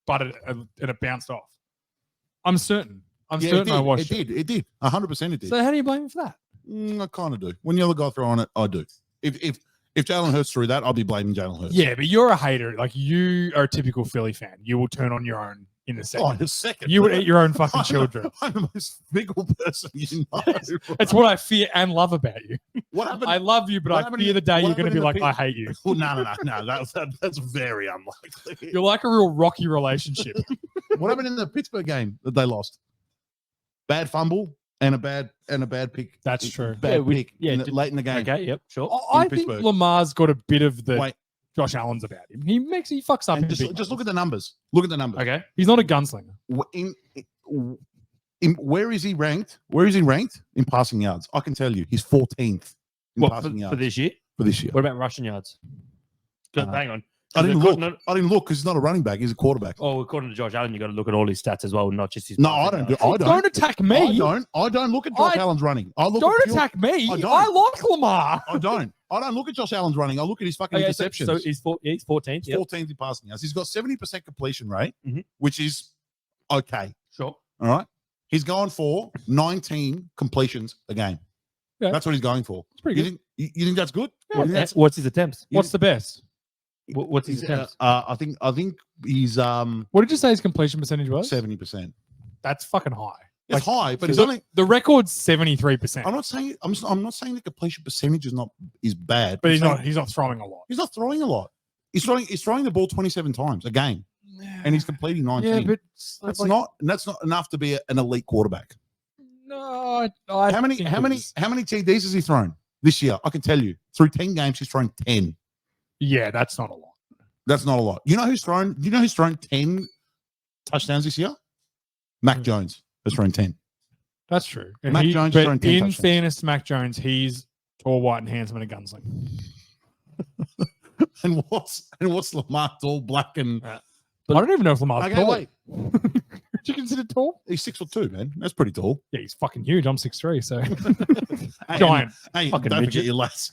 Speaker 4: butted it and it bounced off. I'm certain. I'm certain I watched it.
Speaker 3: It did. 100% it did.
Speaker 4: So how do you blame him for that?
Speaker 3: I kind of do. When the other guy throw on it, I do. If Jalen Hurts threw that, I'll be blaming Jalen Hurts.
Speaker 4: Yeah, but you're a hater. Like you are a typical Philly fan. You will turn on your own in a second.
Speaker 3: Oh, in a second.
Speaker 4: You would eat your own fucking children.
Speaker 3: I'm the most fickle person you know.
Speaker 4: That's what I fear and love about you.
Speaker 3: What happened?
Speaker 4: I love you, but
Speaker 3: what
Speaker 4: I
Speaker 3: happened
Speaker 4: fear
Speaker 3: in-
Speaker 4: the day
Speaker 3: what
Speaker 4: you're going to be
Speaker 3: happened in
Speaker 4: like,
Speaker 3: the
Speaker 4: I hate you.
Speaker 3: Well, no. That's very unlikely.
Speaker 4: You're like a real rocky relationship.
Speaker 3: What happened in the Pittsburgh game that they lost? Bad fumble and a bad pick.
Speaker 4: That's true.
Speaker 3: Bad pick.
Speaker 1: late
Speaker 3: in the game.
Speaker 1: Okay, yep, sure.
Speaker 4: I
Speaker 3: in
Speaker 4: think
Speaker 3: Pittsburgh.
Speaker 4: Lamar's got a bit of the
Speaker 3: Wait,
Speaker 4: Josh Allen's about him. He fucks up.
Speaker 3: and
Speaker 4: In the big
Speaker 3: just look at
Speaker 4: moments.
Speaker 3: the numbers. Look at the numbers.
Speaker 1: Okay.
Speaker 4: He's not a gunslinger.
Speaker 3: In where is he ranked? Where is he ranked in passing yards? I can tell you, he's 14th in
Speaker 1: What,
Speaker 3: passing yards
Speaker 1: for this year?
Speaker 3: for this year.
Speaker 1: What about rushing yards? Just
Speaker 3: Uh,
Speaker 1: hang on.
Speaker 3: I didn't
Speaker 1: Because
Speaker 3: look. I didn't look because he's not a running back. He's a quarterback.
Speaker 1: Oh, according to Josh Allen, you got to look at all his stats as well, not just his.
Speaker 3: No,
Speaker 1: passing
Speaker 3: I don't.
Speaker 1: yards.
Speaker 3: I don't.
Speaker 4: Attack me.
Speaker 3: I don't look at Josh
Speaker 4: I-
Speaker 3: Allen's running. I look.
Speaker 4: Don't
Speaker 3: at pure-
Speaker 4: attack me.
Speaker 3: I don't.
Speaker 4: I like Lamar.
Speaker 3: I don't. I don't look at Josh Allen's running. I look at his fucking
Speaker 1: Okay,
Speaker 3: interceptions.
Speaker 1: so he's 14th. Yep.
Speaker 3: 14th in passing yards. He's got 70% completion rate,
Speaker 1: Mhm.
Speaker 3: which is okay.
Speaker 1: Sure.
Speaker 3: All right. He's going for 19 completions a game.
Speaker 4: Yeah.
Speaker 3: That's what he's going for.
Speaker 4: It's pretty
Speaker 3: You
Speaker 4: good.
Speaker 3: think, you think that's good?
Speaker 4: Yeah.
Speaker 3: You think that's-
Speaker 1: What's his attempts?
Speaker 4: What's the best?
Speaker 1: What's his
Speaker 3: he's,
Speaker 1: attempts?
Speaker 3: I think he's
Speaker 4: What did you say his completion percentage was?
Speaker 3: 70%.
Speaker 4: That's fucking high.
Speaker 3: It's high, but he's
Speaker 4: the,
Speaker 3: only.
Speaker 4: the record's 73%.
Speaker 3: I'm not saying. I'm not saying the completion percentage is bad.
Speaker 4: But
Speaker 3: I'm
Speaker 4: he's
Speaker 3: saying
Speaker 4: not. He's not throwing a lot.
Speaker 3: He's not throwing a lot. He's throwing the ball 27 times a game, and he's completing 19.
Speaker 4: Yeah, but
Speaker 3: that's not enough to be an elite quarterback.
Speaker 4: no.
Speaker 3: How many TDs has he thrown this year? I can tell you, through 10 games, he's thrown 10.
Speaker 4: Yeah, that's not a lot.
Speaker 3: That's not a lot. You know who's thrown 10 touchdowns this year? Mac Jones has thrown 10.
Speaker 4: That's true. And
Speaker 3: Mac Jones has thrown
Speaker 4: but
Speaker 3: 10
Speaker 4: in
Speaker 3: touchdowns.
Speaker 4: fairness to Mac Jones, he's tall, white, and handsome, and a gunslinger.
Speaker 3: And what's Lamar tall, black, and
Speaker 4: I don't even know if Lamar's
Speaker 3: okay,
Speaker 4: tall.
Speaker 3: wait,
Speaker 4: Would you consider tall?
Speaker 3: he's 6'2", man. That's pretty tall.
Speaker 4: Yeah, he's fucking huge. I'm 6'3", so
Speaker 3: Hey,
Speaker 4: giant.
Speaker 3: Hey,
Speaker 1: Fucking
Speaker 3: don't
Speaker 1: midget.
Speaker 3: forget your lats.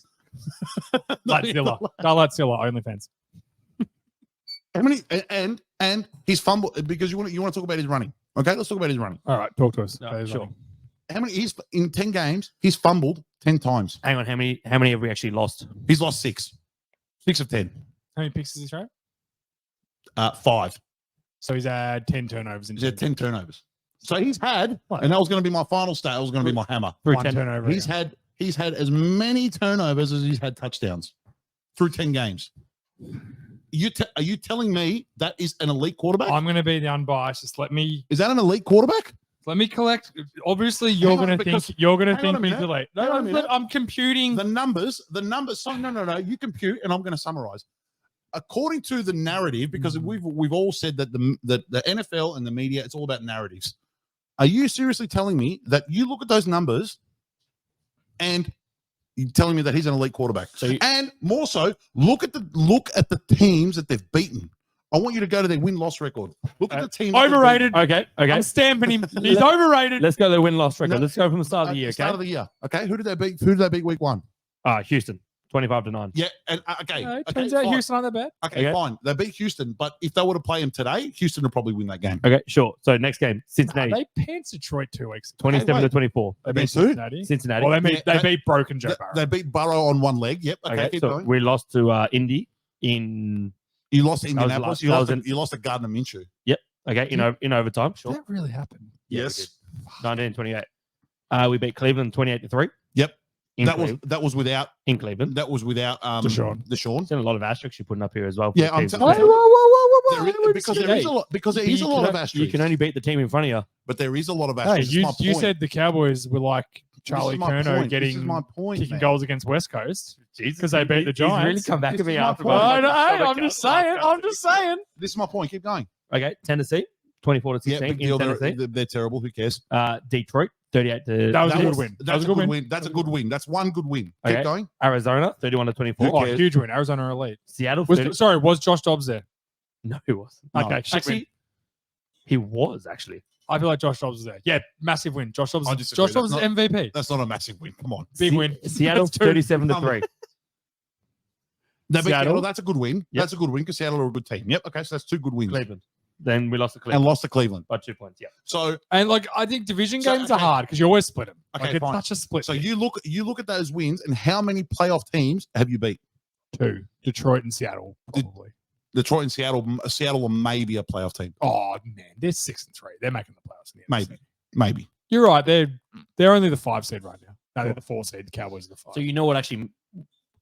Speaker 4: Latzilla. Latzilla, OnlyFans.
Speaker 3: How many? And he's fumbled because you want to talk about his running. Okay, let's talk about his running.
Speaker 4: All right, talk to us.
Speaker 1: Sure.
Speaker 3: How many? He's in 10 games. He's fumbled 10 times.
Speaker 1: Hang on. How many have we actually lost?
Speaker 3: He's lost 6. 6 of 10.
Speaker 4: How many picks does he throw?
Speaker 3: 5.
Speaker 4: So he's had 10 turnovers in
Speaker 3: He's had 10 turnovers. So he's had, and that was going to be my final stat. That was going to be my hammer.
Speaker 1: Through
Speaker 4: one
Speaker 1: 10.
Speaker 4: turnover.
Speaker 3: He's had as many turnovers as he's had touchdowns through 10 games. Are you telling me that is an elite quarterback?
Speaker 4: I'm going to be the unbiased. Just let me
Speaker 3: Is that an elite quarterback?
Speaker 4: collect. Obviously, you're
Speaker 3: Hang on,
Speaker 4: going to
Speaker 3: because-
Speaker 4: think you're going to
Speaker 3: hang on
Speaker 4: think
Speaker 3: a
Speaker 4: he's
Speaker 3: minute.
Speaker 4: late.
Speaker 3: Hang on a
Speaker 4: No,
Speaker 3: minute.
Speaker 4: I'm computing.
Speaker 3: The numbers. So no. You compute, and I'm going to summarize. According to the narrative, because we've all said that the NFL and the media, it's all about narratives. Are you seriously telling me that you look at those numbers and you're telling me that he's an elite quarterback? And more so, look at the teams that they've beaten. I want you to go to their win-loss record. Look at the team. that they've
Speaker 4: Overrated.
Speaker 1: Okay.
Speaker 4: I'm stamping him. He's overrated.
Speaker 1: Let's go to the win-loss record.
Speaker 3: No.
Speaker 1: Let's go from the start
Speaker 3: beaten
Speaker 1: of the year.
Speaker 3: at the start
Speaker 1: Okay.
Speaker 3: of the year. Okay, who did they beat? Who did they beat week 1?
Speaker 1: Houston, 25-9.
Speaker 3: Yeah, and okay.
Speaker 4: Turns
Speaker 3: okay,
Speaker 4: out
Speaker 3: fine.
Speaker 4: Houston aren't that bad.
Speaker 3: Okay,
Speaker 1: Okay.
Speaker 3: fine. They beat Houston, but if they were to play him today, Houston would probably win that game.
Speaker 1: Okay, sure. So next game, Cincinnati,
Speaker 4: They pants Detroit 2 weeks ago.
Speaker 1: 27-24.
Speaker 4: They beat
Speaker 3: Against who?
Speaker 4: Cincinnati.
Speaker 1: Cincinnati.
Speaker 4: Well,
Speaker 3: Yeah,
Speaker 4: they beat Broken Joe
Speaker 3: They,
Speaker 4: Burrow.
Speaker 3: they beat Burrow on one leg. Yep. Okay,
Speaker 1: Okay,
Speaker 3: keep
Speaker 1: so
Speaker 3: going.
Speaker 1: we lost to Indy in
Speaker 3: You lost to
Speaker 1: was
Speaker 3: Indianapolis.
Speaker 1: last-
Speaker 3: You lost to Gardner Minshew.
Speaker 1: in overtime.
Speaker 4: Did
Speaker 1: Sure.
Speaker 4: that really happen?
Speaker 1: Yeah, we
Speaker 3: Yes.
Speaker 1: did. 19-28. We beat Cleveland 28-3.
Speaker 3: Yep.
Speaker 1: In
Speaker 3: That
Speaker 1: Cleveland.
Speaker 3: was without
Speaker 1: Cleveland.
Speaker 3: Deshaun.
Speaker 1: There's a lot of asterisks you're putting up here as well. for
Speaker 3: Yeah,
Speaker 1: the
Speaker 3: I'm
Speaker 1: teams.
Speaker 3: telling you.
Speaker 4: whoa.
Speaker 3: Because there is a lot. Because there is a lot of asterisks.
Speaker 1: You can only beat the team in front of you.
Speaker 3: But there is a lot of
Speaker 4: Hey,
Speaker 3: asterisks.
Speaker 4: you
Speaker 3: That's my point.
Speaker 4: said the Cowboys were like Charlie
Speaker 3: This is my
Speaker 4: Kerno
Speaker 3: point. This is
Speaker 4: getting
Speaker 3: my point,
Speaker 4: kicking
Speaker 3: man.
Speaker 4: goals against West Coast because they beat the
Speaker 1: He's really
Speaker 4: Giants.
Speaker 1: come back
Speaker 3: This
Speaker 1: at me
Speaker 3: is my
Speaker 1: after.
Speaker 3: point.
Speaker 4: I know,
Speaker 1: Hey,
Speaker 4: I'm just saying.
Speaker 3: This is my point. Keep going.
Speaker 1: Okay, Tennessee, 24-16
Speaker 3: Yeah, big
Speaker 1: in
Speaker 3: deal.
Speaker 1: Tennessee.
Speaker 3: They're terrible. Who cares?
Speaker 1: Detroit, 38 to
Speaker 4: That was a good
Speaker 3: was-
Speaker 4: win.
Speaker 3: That's a good win. That's a good win. That's one good win.
Speaker 1: Okay.
Speaker 3: Keep going.
Speaker 1: Arizona 31 to 24.
Speaker 3: Who
Speaker 4: Oh,
Speaker 3: cares?
Speaker 4: huge win. Arizona are elite.
Speaker 1: Seattle 30.
Speaker 4: Was Josh Dobbs there?
Speaker 1: No, he wasn't.
Speaker 3: No.
Speaker 4: Okay, shit win.
Speaker 1: Actually, he was actually.
Speaker 4: I feel like Josh Dobbs was there. Yeah, massive win. Josh Dobbs.
Speaker 3: I disagree.
Speaker 4: Josh Dobbs is
Speaker 3: That's
Speaker 4: MVP.
Speaker 3: That's not a massive win. Come on.
Speaker 4: Big win.
Speaker 1: Seattle
Speaker 4: That's two.
Speaker 1: 37 to
Speaker 3: Come
Speaker 1: 3.
Speaker 3: They beat
Speaker 1: Seattle.
Speaker 3: Seattle. That's a good win.
Speaker 1: Yep.
Speaker 3: That's a good win because Seattle are a good team. Yep. Okay, so that's two good wins.
Speaker 1: Cleveland. Then we lost to
Speaker 3: And
Speaker 1: Cleveland
Speaker 3: lost to Cleveland.
Speaker 1: by 2 points. Yeah.
Speaker 3: So
Speaker 4: And like I think division
Speaker 3: So,
Speaker 4: games are
Speaker 3: okay.
Speaker 4: hard because you always split them.
Speaker 3: Okay,
Speaker 4: Like, it's
Speaker 3: fine.
Speaker 4: such a split.
Speaker 3: so
Speaker 4: thing.
Speaker 3: you look at those wins and how many playoff teams have you beat?
Speaker 4: two, Detroit and Seattle,
Speaker 3: Did-
Speaker 4: probably.
Speaker 3: Detroit and Seattle. Seattle are maybe a playoff team.
Speaker 4: Oh man, they're 6-3. They're making the playoffs. In the NFC.
Speaker 3: Maybe.
Speaker 4: You're right. They're only the 5 seed right now. No, they're the 4 seed. The Cowboys are the 5.
Speaker 1: So you know what actually?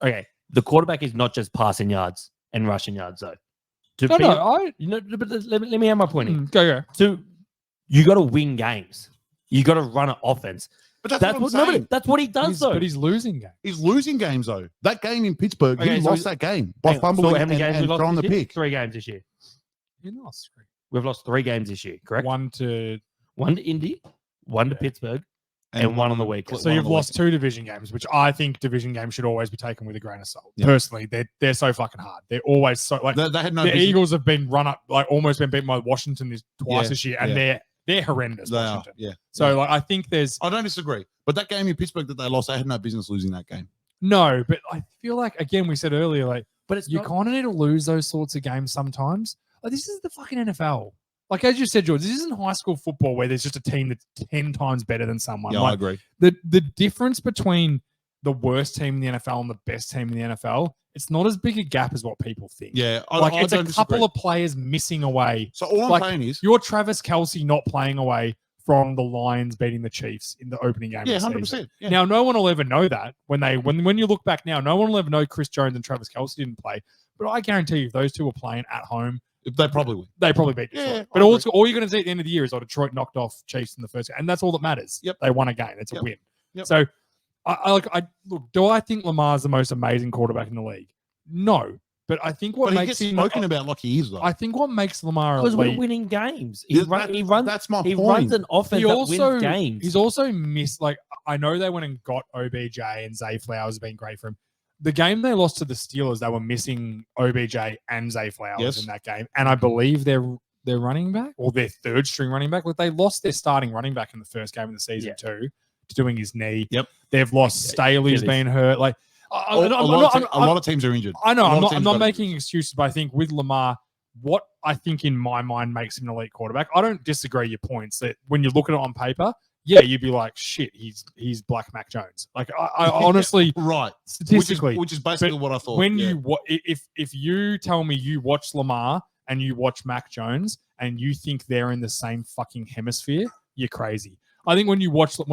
Speaker 1: Okay, the quarterback is not just passing yards and rushing yards though. To
Speaker 4: no,
Speaker 1: be,
Speaker 4: I
Speaker 1: you know, but let me have my point. Here.
Speaker 4: go.
Speaker 1: So you got to win games. You got to run an offense.
Speaker 3: But
Speaker 1: That's what. No, but that's what he does though.
Speaker 4: But he's losing games.
Speaker 3: He's losing games though. That game in Pittsburgh,
Speaker 1: Okay,
Speaker 3: he
Speaker 1: so
Speaker 3: lost that game by
Speaker 1: Hang on,
Speaker 3: fumbling
Speaker 1: so how many games
Speaker 3: and
Speaker 1: we lost
Speaker 3: throwing the
Speaker 1: this year?
Speaker 3: pick.
Speaker 1: 3 games this year.
Speaker 4: You lost 3.
Speaker 1: We've lost 3 games this year. Correct.
Speaker 4: One to.
Speaker 1: One to Indy, one to
Speaker 4: Yeah.
Speaker 1: Pittsburgh, and one on the weekend.
Speaker 4: So
Speaker 3: one
Speaker 4: you've
Speaker 3: on the
Speaker 4: lost 2 division games, which I think division games should always be taken with a grain of salt.
Speaker 3: Yeah.
Speaker 4: Personally, they're so fucking hard. They're always so like
Speaker 3: They had no
Speaker 4: the
Speaker 3: business.
Speaker 4: Eagles have been run up, like almost been beaten by Washington twice
Speaker 3: Yeah,
Speaker 4: this year, and
Speaker 3: yeah.
Speaker 4: they're horrendous.
Speaker 3: They are,
Speaker 4: Washington.
Speaker 3: yeah.
Speaker 4: So
Speaker 3: yeah.
Speaker 4: like I think there's
Speaker 3: I don't disagree. But that game in Pittsburgh that they lost, they had no business losing that game.
Speaker 4: no, but I feel like again we said earlier, like
Speaker 1: but it's
Speaker 4: you
Speaker 1: not,
Speaker 4: kind of need to lose those sorts of games sometimes. Like this is the fucking NFL. Like as you said, George, this isn't high school football where there's just a team that's 10 times better than someone.
Speaker 3: Yeah, I
Speaker 4: Like,
Speaker 3: agree.
Speaker 4: the difference between the worst team in the NFL and the best team in the NFL, it's not as big a gap as what people think.
Speaker 3: Yeah,
Speaker 4: Like
Speaker 3: I
Speaker 4: it's a
Speaker 3: don't
Speaker 4: couple
Speaker 3: disagree.
Speaker 4: of players missing away.
Speaker 3: So all I'm
Speaker 4: like,
Speaker 3: saying is,
Speaker 4: You're Travis Kelce not playing away from the Lions beating the Chiefs in the opening game.
Speaker 3: yeah,
Speaker 4: of the
Speaker 3: 100%.
Speaker 4: season.
Speaker 3: Yeah.
Speaker 4: Now, no one will ever know that when you look back now, no one will ever know Chris Jones and Travis Kelce didn't play. But I guarantee you, if those two were playing at home,
Speaker 3: They probably will.
Speaker 4: they probably beat Detroit.
Speaker 3: Yeah,
Speaker 4: But
Speaker 3: I
Speaker 4: all you're going to see at the end of the year is Detroit knocked off Chiefs in the first game, and that's all that matters.
Speaker 3: Yep.
Speaker 4: They won a game. It's a
Speaker 3: Yep.
Speaker 4: win.
Speaker 3: Yep.
Speaker 4: So, I look. Do I think Lamar's the most amazing quarterback in the league? No, but I think what
Speaker 3: But he
Speaker 4: makes
Speaker 3: gets
Speaker 4: him.
Speaker 3: spoken about like he is, though.
Speaker 4: I think what makes Lamar
Speaker 1: because we're
Speaker 4: elite.
Speaker 1: winning games.
Speaker 3: Yeah,
Speaker 1: He runs.
Speaker 3: That's my
Speaker 1: He
Speaker 3: point.
Speaker 1: runs an offense
Speaker 4: He
Speaker 1: that
Speaker 4: also
Speaker 1: wins games.
Speaker 4: he's also missed. Like I know they went and got OBJ and Zay Flowers has been great for him. The game they lost to the Steelers, they were missing OBJ and Zay Flowers
Speaker 3: Yes.
Speaker 4: in that game, and I believe their running back or their third string running back. Like they lost their starting running back in the first game of the season too, to doing his knee.
Speaker 3: Yep.
Speaker 4: They've lost Staley's
Speaker 1: Achilles.
Speaker 4: been hurt. Like
Speaker 3: a lot of teams are injured.
Speaker 4: I know
Speaker 3: A lot
Speaker 4: I'm
Speaker 3: of
Speaker 4: not
Speaker 3: teams got
Speaker 4: making excuses, but I think with Lamar, what I think in my mind makes him an elite quarterback. I don't disagree your points that when you look at it on paper, yeah, you'd be like, shit, he's Black Mac Jones. Like I honestly,
Speaker 3: Right.
Speaker 4: statistically,
Speaker 3: Which is basically what I thought.
Speaker 4: when
Speaker 3: yeah.
Speaker 4: if you tell me you watch Lamar and you watch Mac Jones and you think they're in the same fucking hemisphere, you're crazy. I think when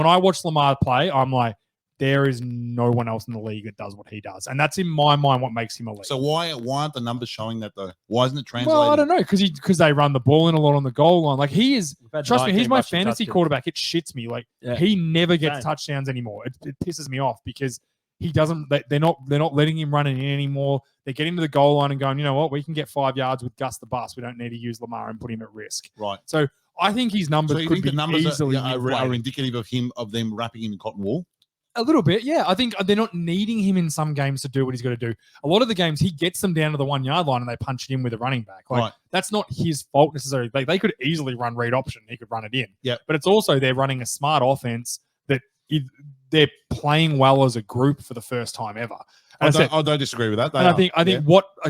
Speaker 4: I watch Lamar play, I'm like, there is no one else in the league that does what he does, and that's in my mind what makes him elite.
Speaker 3: So why aren't the numbers showing that though? Why isn't it translating?
Speaker 4: Well, I don't know because they run the ball in a lot on the goal line. Like he is.
Speaker 1: We've had
Speaker 4: Trust me,
Speaker 1: 19
Speaker 4: he's my
Speaker 1: rushing
Speaker 4: fantasy
Speaker 1: touchdowns.
Speaker 4: quarterback. It shits me. Like
Speaker 1: Yeah.
Speaker 4: he never gets
Speaker 1: Same.
Speaker 4: touchdowns anymore. It pisses me off because he doesn't. They're not letting him run it in anymore. They're getting to the goal line and going, you know what? We can get 5 yards with Gus the Bus. We don't need to use Lamar and put him at risk.
Speaker 3: Right.
Speaker 4: So I think his numbers
Speaker 3: So you
Speaker 4: could
Speaker 3: think
Speaker 4: be
Speaker 3: the numbers
Speaker 4: easily
Speaker 3: are
Speaker 4: inflated.
Speaker 3: indicative of them wrapping him in cotton wool?
Speaker 4: A little bit, yeah. I think they're not needing him in some games to do what he's got to do. A lot of the games, he gets them down to the 1 yard line and they punch it in with a running back. Like
Speaker 3: Right.
Speaker 4: that's not his fault necessarily. They could easily run read option. He could run it in.
Speaker 3: Yeah.
Speaker 4: But it's also they're running a smart offense that they're playing well as a group for the first time ever. And
Speaker 3: I don't disagree with that. They
Speaker 4: and
Speaker 3: are.
Speaker 4: I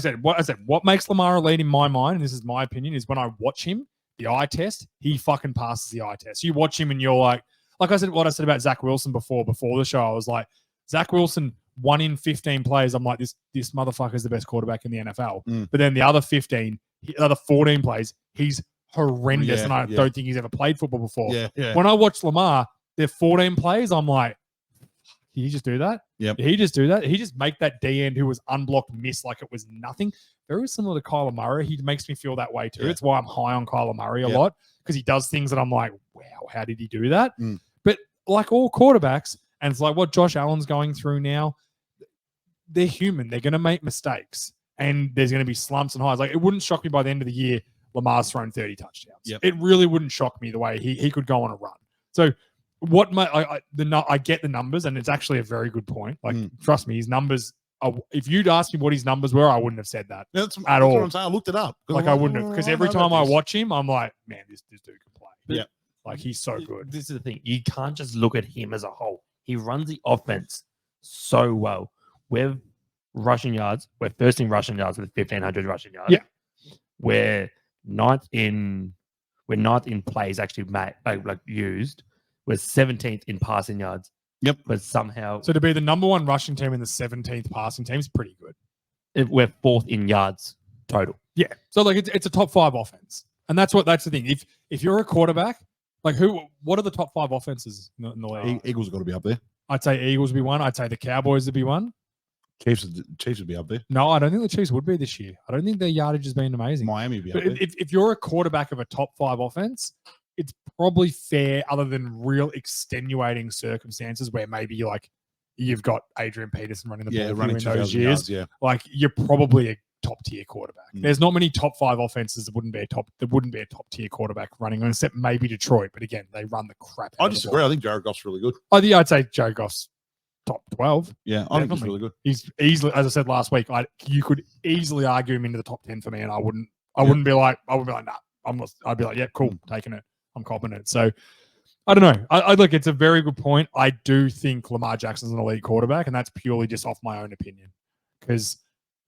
Speaker 4: think what makes Lamar elite in my mind, and this is my opinion, is when I watch him, the eye test, he fucking passes the eye test. You watch him and you're like I said, what I said about Zach Wilson before the show, I was like, Zach Wilson, 1 in 15 plays, I'm like, this motherfucker is the best quarterback in the NFL.
Speaker 3: Mm.
Speaker 4: But then the other 14 plays, he's horrendous,
Speaker 3: Yeah,
Speaker 4: and I
Speaker 3: yeah.
Speaker 4: don't think he's ever played football before.
Speaker 3: Yeah, yeah.
Speaker 4: When I watch Lamar, their 14 plays, I'm like, did he just do that?
Speaker 3: Yep.
Speaker 4: Did he just do that? Did he just make that D end who was unblocked miss like it was nothing? Very similar to Kyler Murray. He makes me feel that way too.
Speaker 3: Yeah.
Speaker 4: It's why I'm high on Kyler Murray a
Speaker 3: Yep.
Speaker 4: lot because he does things that I'm like, wow, how did he do that?
Speaker 3: Mm.
Speaker 4: But like all quarterbacks, and it's like what Josh Allen's going through now, they're human. They're going to make mistakes and there's going to be slumps and highs. Like it wouldn't shock me by the end of the year, Lamar's thrown 30 touchdowns.
Speaker 3: Yep.
Speaker 4: It really wouldn't shock me the way he could go on a run. So I get the numbers, and it's actually a very good point. Like, trust me, his numbers. If you'd asked me what his numbers were, I wouldn't have said that
Speaker 3: That's
Speaker 4: at all.
Speaker 3: What I'm saying. I looked it up.
Speaker 4: Like, I wouldn't have, because every time I watch him, I'm like, man, this dude can play.
Speaker 3: Yeah.
Speaker 4: Like, he's so good.
Speaker 1: This is the thing. You can't just look at him as a whole. He runs the offense so well. We're rushing yards. We're first in rushing yards with 1,500 rushing yards.
Speaker 4: Yeah.
Speaker 1: We're ninth in plays actually like used. We're 17th in passing yards.
Speaker 3: Yep.
Speaker 1: But somehow,
Speaker 4: So to be the number one rushing team in the 17th passing team is pretty good.
Speaker 1: we're fourth in yards total.
Speaker 4: Yeah. So like it's a top 5 offense. And that's the thing. If you're a quarterback, like what are the top 5 offenses in the league?
Speaker 3: Eagles have got to be up there.
Speaker 4: I'd say Eagles would be one. I'd say the Cowboys would be one.
Speaker 3: Chiefs would be up there.
Speaker 4: No, I don't think the Chiefs would be this year. I don't think their yardage has been amazing.
Speaker 3: Miami would be
Speaker 4: But
Speaker 3: up there.
Speaker 4: if you're a quarterback of a top 5 offense, it's probably fair, other than real extenuating circumstances where maybe like you've got Adrian Peterson running the ball
Speaker 3: running
Speaker 4: in those
Speaker 3: 2,000
Speaker 4: years.
Speaker 3: yards,
Speaker 4: Like, you're probably a top tier quarterback.
Speaker 3: Mm.
Speaker 4: There's not many top 5 offenses that wouldn't be a top tier quarterback running, except maybe Detroit. But again, they run the crap out
Speaker 3: I
Speaker 4: of the
Speaker 3: disagree.
Speaker 4: ball.
Speaker 3: I think Jared Goff's really good.
Speaker 4: I'd say Joe Goff's top 12.
Speaker 3: Yeah, I think he's
Speaker 4: Definitely.
Speaker 3: really good.
Speaker 4: He's easily, as I said last week, you could easily argue him into the top 10 for me, and I wouldn't be like, nah, I'd be like, yeah, cool, taking it. I'm copping it. So I don't know. I look, it's a very good point. I do think Lamar Jackson's an elite quarterback, and that's purely just off my own opinion. Because,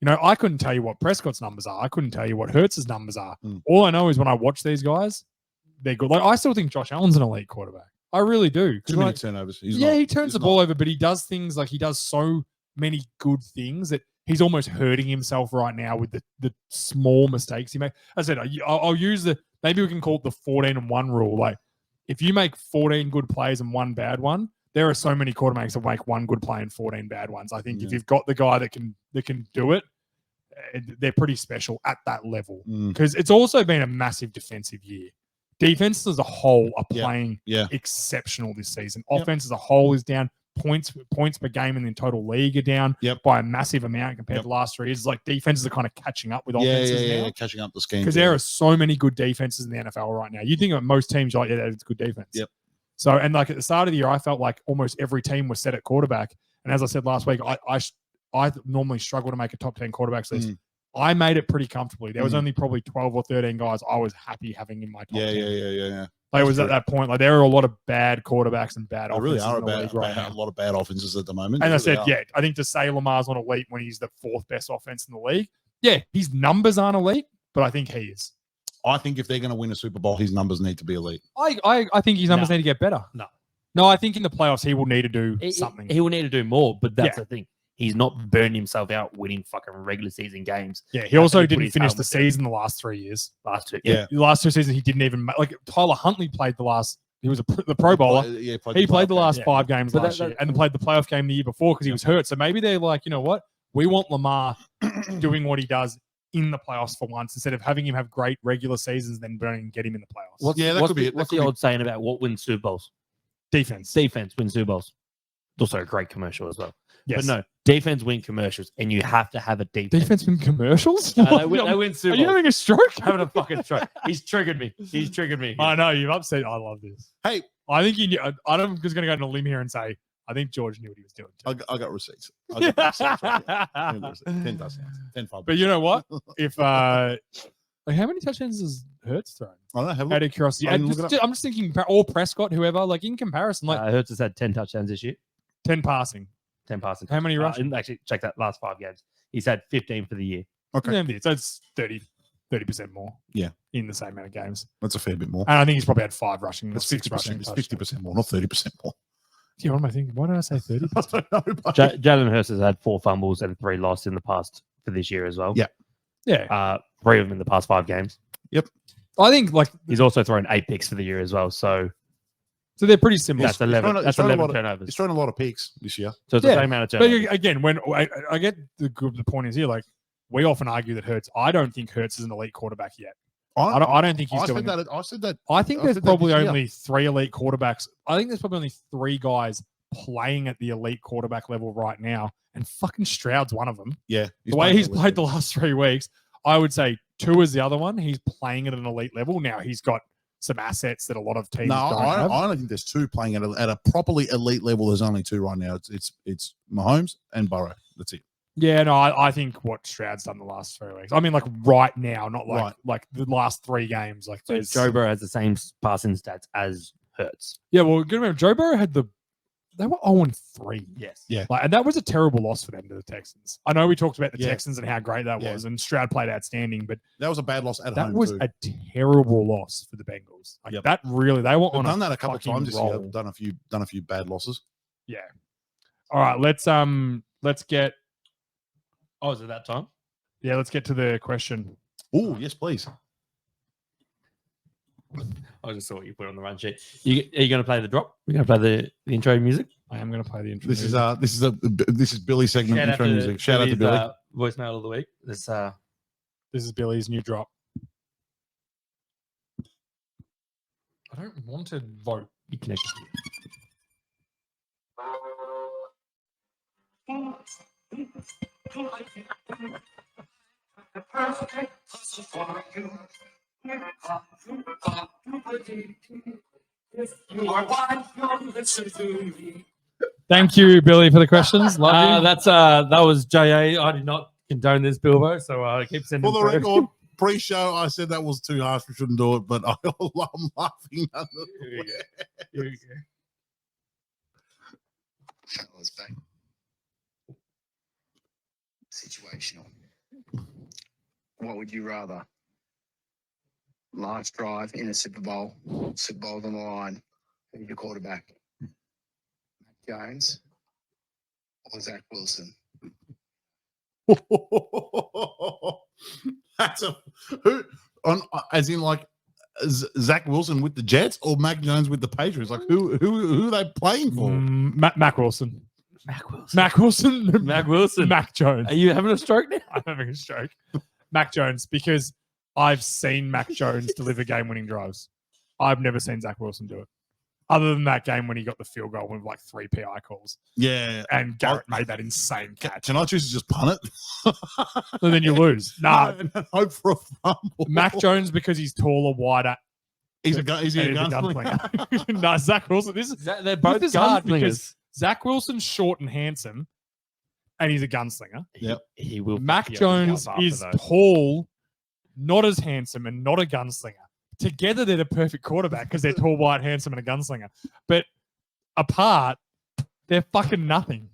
Speaker 4: I couldn't tell you what Prescott's numbers are. I couldn't tell you what Hurts's numbers are. All I know is when I watch these guys, they're good. Like, I still think Josh Allen's an elite quarterback. I really do.
Speaker 3: Too many turnovers.
Speaker 4: He turns the ball over, but he does things like he does so many good things that he's almost hurting himself right now with the small mistakes he makes. I said, I'll use maybe we can call it the 14-1 rule. Like, if you make 14 good plays and 1 bad one, there are so many quarterbacks that make 1 good play and 14 bad ones. I think if you've got the guy that can do it, they're pretty special at that level. Because it's also been a massive defensive year. Defense as a whole are playing exceptional this season. Offense as a whole is down. Points per game in the total league are down by a massive amount compared to last 3 years. It's like defenses are kind of catching up with offenses now.
Speaker 3: Catching up the scheme.
Speaker 4: Because there are so many good defenses in the NFL right now. You think of most teams, you're like, yeah, it's good defense.
Speaker 3: Yep.
Speaker 4: So, and like at the start of the year, I felt like almost every team was set at quarterback. And as I said last week, I normally struggle to make a top 10 quarterbacks list. I made it pretty comfortably. There was only probably 12 or 13 guys I was happy having in my top 10.
Speaker 3: Yeah.
Speaker 4: Like, it was at that point, like there are a lot of bad quarterbacks and bad
Speaker 3: There
Speaker 4: offenses
Speaker 3: really are
Speaker 4: in the league right now.
Speaker 3: a lot of bad offenses at the moment.
Speaker 4: And
Speaker 3: They
Speaker 4: I said,
Speaker 3: really are.
Speaker 4: I think to say Lamar's not elite when he's the 4th best offense in the league, his numbers aren't elite, but I think he is.
Speaker 3: I think if they're going to win a Super Bowl, his numbers need to be elite.
Speaker 4: I think his numbers
Speaker 1: No.
Speaker 4: need to get better.
Speaker 1: No,
Speaker 4: I think in the playoffs he will need to do something.
Speaker 1: He will need to do more, but that's the thing. He's not burned himself out winning fucking regular season games.
Speaker 4: Yeah, he also
Speaker 1: After he put
Speaker 4: didn't
Speaker 1: his
Speaker 4: finish the
Speaker 1: helmet
Speaker 4: season the last 3 years.
Speaker 1: Last 2.
Speaker 3: Yeah.
Speaker 4: The last 2 seasons he didn't even like. Tyler Huntley played he was the Pro Bowler.
Speaker 3: He
Speaker 4: Played the last 5 games
Speaker 1: But
Speaker 4: last year and played the playoff game the year before because he was hurt. So maybe they're like, you know what? We want Lamar doing what he does in the playoffs for once instead of having him have great regular seasons and then get him in the playoffs.
Speaker 3: that could be it.
Speaker 1: What's the old saying about what wins Super Bowls?
Speaker 4: Defense.
Speaker 1: Defense wins Super Bowls. It's also a great commercial as well.
Speaker 4: Yes.
Speaker 1: But no, defense win commercials, and you have to have a defense.
Speaker 4: Defense win commercials?
Speaker 1: They win Super
Speaker 4: Are
Speaker 1: Bowls.
Speaker 4: you having a stroke?
Speaker 1: Having a fucking stroke. He's triggered me.
Speaker 4: I know, you've upset. I love this.
Speaker 3: Hey,
Speaker 4: I think I'm just going to go on a limb here and say, I think George knew what he was doing.
Speaker 3: I got receipts. I got receipts right here. I got receipts. 10 touchdowns. 10 fumbles.
Speaker 4: But you know what? If like how many touchdowns has Hurts thrown?
Speaker 3: I don't know. Have a
Speaker 4: Out
Speaker 3: look.
Speaker 4: of curiosity,
Speaker 3: I didn't look it up.
Speaker 4: I'm just thinking, or Prescott, whoever. Like in comparison, like
Speaker 1: Hurts has had 10 touchdowns this year.
Speaker 4: 10 passing.
Speaker 1: 10 passing.
Speaker 4: How many rushing?
Speaker 1: Didn't actually check that last 5 games. He's had 15 for the year.
Speaker 3: Okay.
Speaker 4: Yeah, so it's 30% more.
Speaker 3: Yeah.
Speaker 4: In the same amount of games,
Speaker 3: That's a fair bit more.
Speaker 4: and I think he's probably had 5 rushing.
Speaker 3: That's
Speaker 4: 6
Speaker 3: 50%.
Speaker 4: rushing.
Speaker 3: It's
Speaker 4: touchdowns.
Speaker 3: 50% more, not 30% more.
Speaker 4: Yeah, what am I thinking? Why did I say 30?
Speaker 3: I don't know. buddy.
Speaker 1: Jalen Hurts has had 4 fumbles and 3 losses in the past for this year as well.
Speaker 3: Yeah.
Speaker 4: Yeah,
Speaker 1: 3 of them in the past 5 games.
Speaker 4: I think like
Speaker 1: He's also thrown 8 picks for the year as well. So
Speaker 4: they're pretty similar.
Speaker 1: that's 11.
Speaker 3: thrown-
Speaker 1: That's
Speaker 3: he's thrown a
Speaker 1: 11
Speaker 3: lot of-
Speaker 1: turnovers.
Speaker 3: He's thrown a lot of picks this year.
Speaker 1: So it's
Speaker 4: Yeah,
Speaker 1: the same amount of
Speaker 4: But
Speaker 1: turnovers.
Speaker 4: again, when I get the point is here, like we often argue that Hurts. I don't think Hurts is an elite quarterback yet. I don't think he's
Speaker 3: I
Speaker 4: doing
Speaker 3: said
Speaker 4: it.
Speaker 3: that. I said that.
Speaker 4: I think
Speaker 3: I
Speaker 4: there's
Speaker 3: said that
Speaker 4: probably
Speaker 3: this year.
Speaker 4: only 3 elite quarterbacks. I think there's probably only 3 guys playing at the elite quarterback level right now, and fucking Stroud's one of them.
Speaker 3: Yeah.
Speaker 4: The way he's played the last 3 weeks, I would say 2 is the other one. He's playing at an elite level. Now he's got some assets that a lot of teams
Speaker 3: No,
Speaker 4: don't
Speaker 3: I
Speaker 4: have.
Speaker 3: only think there's two playing at a properly elite level. There's only two right now. It's Mahomes and Burrow. That's it.
Speaker 4: Yeah, no, I think what Stroud's done the last 3 weeks. I mean, like right now, not like
Speaker 3: Right.
Speaker 4: like the last 3 games. Like
Speaker 1: So
Speaker 4: there's
Speaker 1: Joe Burrow has the same passing stats as Hurts.
Speaker 4: Yeah, well, good remember Joe Burrow they were 0-3.
Speaker 1: Yes.
Speaker 3: Yeah.
Speaker 4: Like, and that was a terrible loss for them to the Texans. I know we talked about the
Speaker 3: Yeah.
Speaker 4: Texans and how great that
Speaker 3: Yeah.
Speaker 4: was, and Stroud played outstanding, but
Speaker 3: That was a bad loss at
Speaker 4: that
Speaker 3: home.
Speaker 4: was
Speaker 3: too.
Speaker 4: a terrible loss for the Bengals. Like
Speaker 3: Yep.
Speaker 4: that really, they were
Speaker 3: We've
Speaker 4: on
Speaker 3: done that a couple of
Speaker 4: fucking
Speaker 3: times this year.
Speaker 4: roll.
Speaker 3: Done a few bad losses.
Speaker 4: Yeah. All right, let's get
Speaker 1: Oh, is it that time?
Speaker 4: let's get to the question.
Speaker 3: Oh, yes, please.
Speaker 1: I just saw what you put on the run sheet. Are you going to play the drop? We're going to play the intro music.
Speaker 4: I am going to play the intro.
Speaker 3: This
Speaker 4: music.
Speaker 3: is Billy's segment intro music. Shout out to Billy.
Speaker 1: Voicemail of the week.
Speaker 4: This is Billy's new drop. I don't want to vote.
Speaker 1: You connected.
Speaker 4: Thank you, Billy, for the questions. Love you.
Speaker 1: That was JA. I did not condone this, Bilbo. So I keep sending.
Speaker 3: For the
Speaker 1: through.
Speaker 3: record, pre-show, I said that was too harsh. We shouldn't do it, but I'm laughing.
Speaker 1: Here we go.
Speaker 5: Fellas, back. Situational. What would you rather? Last drive in a Super Bowl's on the line. Who's your quarterback? Mac Jones or Zach Wilson?
Speaker 3: That's a who on as in like Zach Wilson with the Jets or Mac Jones with the Patriots? Like who are they playing for?
Speaker 4: Mac Wilson.
Speaker 1: Mac Wilson.
Speaker 4: Mac Wilson.
Speaker 1: Mac Wilson.
Speaker 4: Mac Jones.
Speaker 1: Are you having a stroke now?
Speaker 4: I'm having a stroke. Mac Jones, because I've seen Mac Jones deliver game-winning drives. I've never seen Zach Wilson do it. Other than that game when he got the field goal with like 3 PI calls.
Speaker 3: Yeah.
Speaker 4: And Garrett made that insane catch.
Speaker 3: Can I choose to just punt it?
Speaker 4: And then you lose. Nah.
Speaker 3: And hope for a fumble.
Speaker 4: Mac Jones, because he's taller, wider.
Speaker 3: Is he a
Speaker 4: gunslinger?
Speaker 3: gunslinger?
Speaker 4: No, Zach Wilson.
Speaker 1: They're both
Speaker 4: this is hard
Speaker 1: gunslingers.
Speaker 4: because Zach Wilson's short and handsome, and he's a gunslinger.
Speaker 3: Yep.
Speaker 1: He will.
Speaker 4: Mac
Speaker 1: fuck you
Speaker 4: Jones
Speaker 1: up after
Speaker 4: is
Speaker 1: those.
Speaker 4: tall, not as handsome, and not a gunslinger. Together, they're the perfect quarterback because they're tall, white, handsome, and a gunslinger. But apart, they're fucking nothing.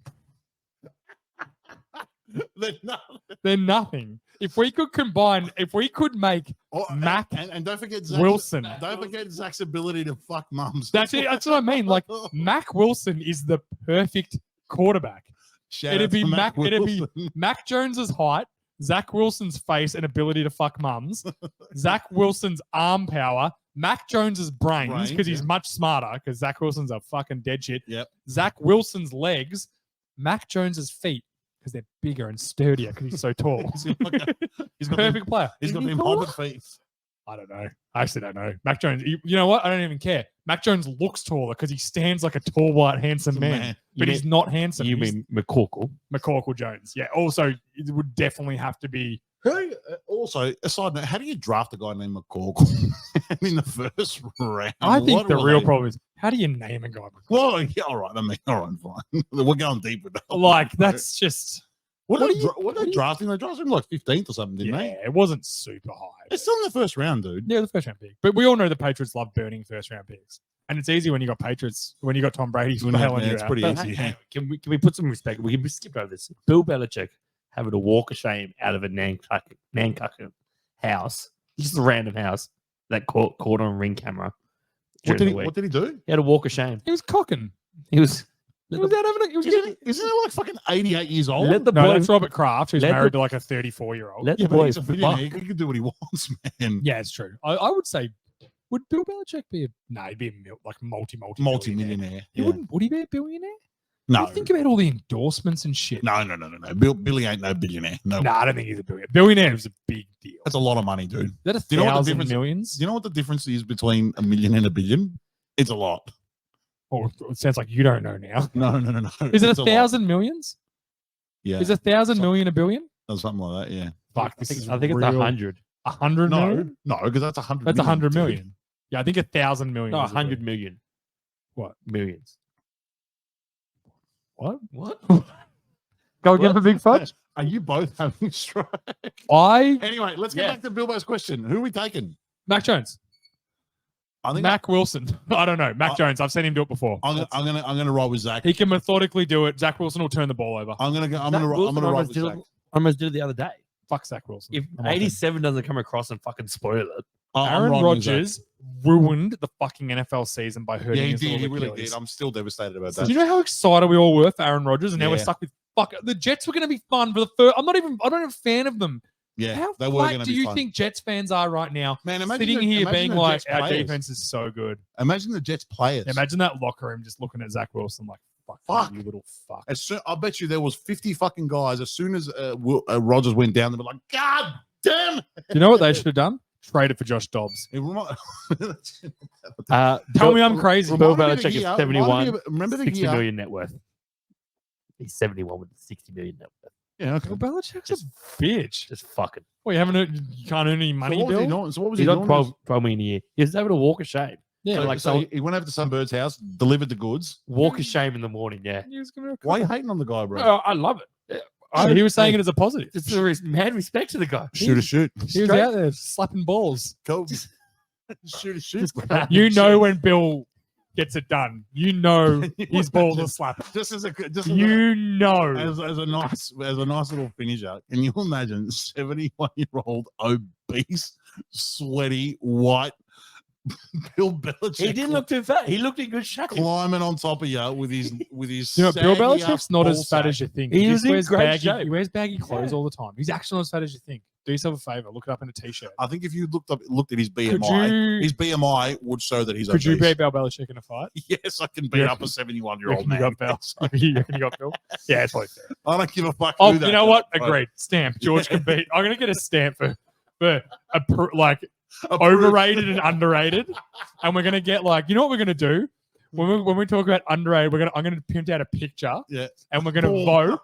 Speaker 4: They're nothing. If we could make Mac
Speaker 3: and don't forget Zach's,
Speaker 4: Wilson.
Speaker 3: Don't forget Zach's ability to fuck mums.
Speaker 4: That's it. That's what I mean. Like Mac Wilson is the perfect quarterback.
Speaker 3: Shout
Speaker 4: It'd
Speaker 3: out to
Speaker 4: be
Speaker 3: Mac
Speaker 4: it'd be
Speaker 3: Wilson.
Speaker 4: Mac Jones's height, Zach Wilson's face and ability to fuck mums, Zach Wilson's arm power, Mac Jones's brains because he's
Speaker 3: yeah.
Speaker 4: much smarter because Zach Wilson's a fucking dead shit.
Speaker 3: Yep.
Speaker 4: Zach Wilson's legs, Mac Jones's feet because they're bigger and sturdier because he's so tall.
Speaker 3: He's got
Speaker 4: Perfect player.
Speaker 3: He's got
Speaker 1: Is he
Speaker 3: them
Speaker 1: taller?
Speaker 3: hobbit feet.
Speaker 4: I don't know. I actually don't know. Mac Jones, you know what? I don't even care. Mac Jones looks taller because he stands like a tall, white, handsome man. But he's not handsome.
Speaker 1: You
Speaker 4: He's
Speaker 1: mean McCorkle?
Speaker 4: McCorkle Jones. Yeah. Also, it would definitely have to be.
Speaker 3: Also, a side note, how do you draft a guy named McCorkle in the first round?
Speaker 4: I think
Speaker 3: What
Speaker 4: the
Speaker 3: were
Speaker 4: real
Speaker 3: they-
Speaker 4: problem is how do you name a guy?
Speaker 3: Well, yeah, all right. I mean, all right, fine. We're going deep with that.
Speaker 4: Like that's just
Speaker 3: What
Speaker 4: what
Speaker 3: are
Speaker 4: do you-
Speaker 3: what they drafting? They drafted him like 15th or something, didn't
Speaker 4: yeah.
Speaker 3: they?
Speaker 4: It wasn't super high.
Speaker 3: It's still in the first round, dude.
Speaker 4: Yeah, the first round pick. But we all know the Patriots love burning first round picks, and it's easy when you got Patriots. When you got Tom Brady,
Speaker 3: Yeah,
Speaker 4: bailing you
Speaker 3: it's
Speaker 4: out.
Speaker 3: pretty
Speaker 4: But
Speaker 3: easy.
Speaker 1: Hang on, can we put some respect? We can skip over this. Bill Belichick having to walk of shame out of a Nantucket house, just a random house that caught on Ring camera.
Speaker 3: What
Speaker 1: during
Speaker 3: did,
Speaker 1: the
Speaker 3: he,
Speaker 1: week.
Speaker 3: what did he do?
Speaker 1: He had a walk of shame.
Speaker 4: He was cocking.
Speaker 1: He was.
Speaker 4: He was out having. He was getting.
Speaker 3: Isn't he like fucking 88 years old?
Speaker 1: Let the
Speaker 4: No,
Speaker 1: boy.
Speaker 4: that's Robert Kraft, who's
Speaker 1: let
Speaker 4: married
Speaker 1: the-
Speaker 4: to like a 34-year-old.
Speaker 1: Let
Speaker 3: Yeah,
Speaker 1: the
Speaker 3: but
Speaker 1: boy.
Speaker 3: he's a billionaire. He can do what he wants, man.
Speaker 4: Yeah, it's true. I would say, would Bill Belichick be a he'd be a
Speaker 3: Multi-millionaire.
Speaker 4: He
Speaker 3: Yeah.
Speaker 4: wouldn't. Would he be a billionaire?
Speaker 3: No.
Speaker 4: You think about all the endorsements and shit.
Speaker 3: No. Billy ain't no billionaire. No.
Speaker 4: Nah, I don't think he's a billionaire. Billionaire is a big deal.
Speaker 3: That's a lot of money, dude.
Speaker 4: Is that
Speaker 3: Do you know what the
Speaker 4: 1,000
Speaker 3: difference-
Speaker 4: millions?
Speaker 3: Do you know what the difference is between a million and a billion? It's a lot.
Speaker 4: Oh, it sounds like you don't know now.
Speaker 3: No.
Speaker 4: Is it
Speaker 3: It's
Speaker 4: a
Speaker 3: lot.
Speaker 4: 1,000 millions?
Speaker 3: Yeah.
Speaker 4: Is 1,000
Speaker 3: So-
Speaker 4: million a billion?
Speaker 3: Or something like that, yeah.
Speaker 4: Fuck,
Speaker 1: I
Speaker 4: this
Speaker 1: think,
Speaker 4: is
Speaker 1: I think it's
Speaker 4: real.
Speaker 1: 100.
Speaker 4: 100 million?
Speaker 3: No, because that's 100
Speaker 4: That's 100
Speaker 3: dude.
Speaker 4: million. Yeah, I think 1,000 million.
Speaker 1: No,
Speaker 4: is a
Speaker 1: 100
Speaker 4: bit.
Speaker 1: million.
Speaker 4: What?
Speaker 1: Millions.
Speaker 4: What?
Speaker 1: What?
Speaker 4: Go again for Big Fudge?
Speaker 3: Are you both having a stroke?
Speaker 4: Anyway,
Speaker 3: Let's get back to Bilbo's question. Who are we taking?
Speaker 4: Mac Jones.
Speaker 3: I think
Speaker 4: Mac Wilson. I don't know. Mac Jones. I've seen him do it before.
Speaker 3: I'm gonna roll with Zach.
Speaker 4: He can methodically do it. Zach Wilson will turn the ball over.
Speaker 3: I'm gonna roll with Zach.
Speaker 1: Almost did it the other day.
Speaker 4: Fuck Zach Wilson.
Speaker 1: If
Speaker 4: I'm off him.
Speaker 1: 87 doesn't come across and fucking spoil it.
Speaker 4: Aaron Rodgers ruined the fucking NFL season by hurting
Speaker 3: Yeah, he
Speaker 4: his
Speaker 3: did.
Speaker 4: little
Speaker 3: He really
Speaker 4: Achilles.
Speaker 3: did. I'm still devastated about
Speaker 4: Do
Speaker 3: that.
Speaker 4: you know how excited we all were for Aaron Rodgers, and now we're
Speaker 3: Yeah.
Speaker 4: stuck with fuck. The Jets were going to be fun for the first. I'm not even a fan of them.
Speaker 3: Yeah,
Speaker 4: How
Speaker 3: they were
Speaker 4: flat
Speaker 3: going to
Speaker 4: do
Speaker 3: be
Speaker 4: you
Speaker 3: fun.
Speaker 4: think Jets fans are right now?
Speaker 3: Man, imagine
Speaker 4: Sitting
Speaker 3: the-
Speaker 4: here
Speaker 3: imagine
Speaker 4: being
Speaker 3: the
Speaker 4: like,
Speaker 3: Jets
Speaker 4: our
Speaker 3: players.
Speaker 4: defense is so good.
Speaker 3: Imagine the Jets players.
Speaker 4: Imagine that locker room just looking at Zach Wilson like, fuck. You little fuck.
Speaker 3: As soon, I bet you there was 50 fucking guys. As soon as Rodgers went down, they were like, God damn!
Speaker 4: You know what they should have done? Traded for Josh Dobbs.
Speaker 3: It remi-
Speaker 4: Tell me I'm crazy.
Speaker 1: Bill
Speaker 3: Reminded me of
Speaker 1: Belichick
Speaker 3: the
Speaker 1: is
Speaker 3: year-
Speaker 1: 71.
Speaker 3: remember the
Speaker 1: 60
Speaker 3: year?
Speaker 1: million net worth. He's 71 with 60 million net worth.
Speaker 3: Yeah, okay.
Speaker 4: Bill Belichick's a bitch.
Speaker 1: Just fucking.
Speaker 4: Well, you can't earn any money,
Speaker 3: So what was he
Speaker 4: Bill?
Speaker 3: doing? So what was
Speaker 1: He's
Speaker 3: he
Speaker 1: on
Speaker 3: doing?
Speaker 1: 12 million a year. He was able to walk of shame.
Speaker 4: Yeah,
Speaker 1: like
Speaker 3: so
Speaker 1: someone
Speaker 3: he went over to some bird's house, delivered the goods.
Speaker 1: walk of shame in the morning. Yeah.
Speaker 4: he was gonna
Speaker 3: Why are you hating on the guy, bro?
Speaker 1: Oh, I love it.
Speaker 4: he was saying it as a positive.
Speaker 1: It's a mad respect to the guy.
Speaker 3: Shoot.
Speaker 4: He was
Speaker 1: Straight-
Speaker 4: out there slapping balls.
Speaker 3: Go. Shoot. bro.
Speaker 4: You know when Bill gets it done. You know his balls are slapping.
Speaker 3: Just as a
Speaker 4: You know.
Speaker 3: as a nice little finisher. Can you imagine 71-year-old obese, sweaty, white Bill Belichick?
Speaker 1: He didn't look too fat. He looked in good shape.
Speaker 3: climbing on top of you with his
Speaker 4: You know, Bill
Speaker 3: saggy
Speaker 4: Belichick's not as
Speaker 3: ball
Speaker 4: fat as
Speaker 3: sack.
Speaker 4: you think.
Speaker 1: He
Speaker 4: just
Speaker 1: was in
Speaker 4: wears
Speaker 1: great
Speaker 4: baggy,
Speaker 1: shape.
Speaker 4: He wears baggy clothes
Speaker 1: Yeah.
Speaker 4: all the time. He's actually not as fat as you think. Do yourself a favor. Look it up in a t-shirt.
Speaker 3: I think if you looked at his
Speaker 4: Could
Speaker 3: BMI,
Speaker 4: you,
Speaker 3: his BMI would show that he's
Speaker 4: could you
Speaker 3: obese.
Speaker 4: beat Bill Belichick in a fight?
Speaker 3: Yes, I can beat
Speaker 4: Yeah.
Speaker 3: up a 71-year-old
Speaker 4: You reckon
Speaker 3: man.
Speaker 4: you got Bill? You reckon you got Bill? Yeah, it's probably fair.
Speaker 3: I don't give a fuck.
Speaker 4: Oh,
Speaker 3: who that
Speaker 4: you know
Speaker 3: guy
Speaker 4: what?
Speaker 3: is, bro.
Speaker 4: Agreed. Stamp. George can beat. I'm gonna get a stamp for like
Speaker 3: Approved.
Speaker 4: overrated and underrated, and we're gonna get like, you know what we're gonna do when we talk about underrated, I'm gonna print out a picture,
Speaker 3: Yeah.
Speaker 4: and we're gonna
Speaker 3: Boom.
Speaker 4: vote.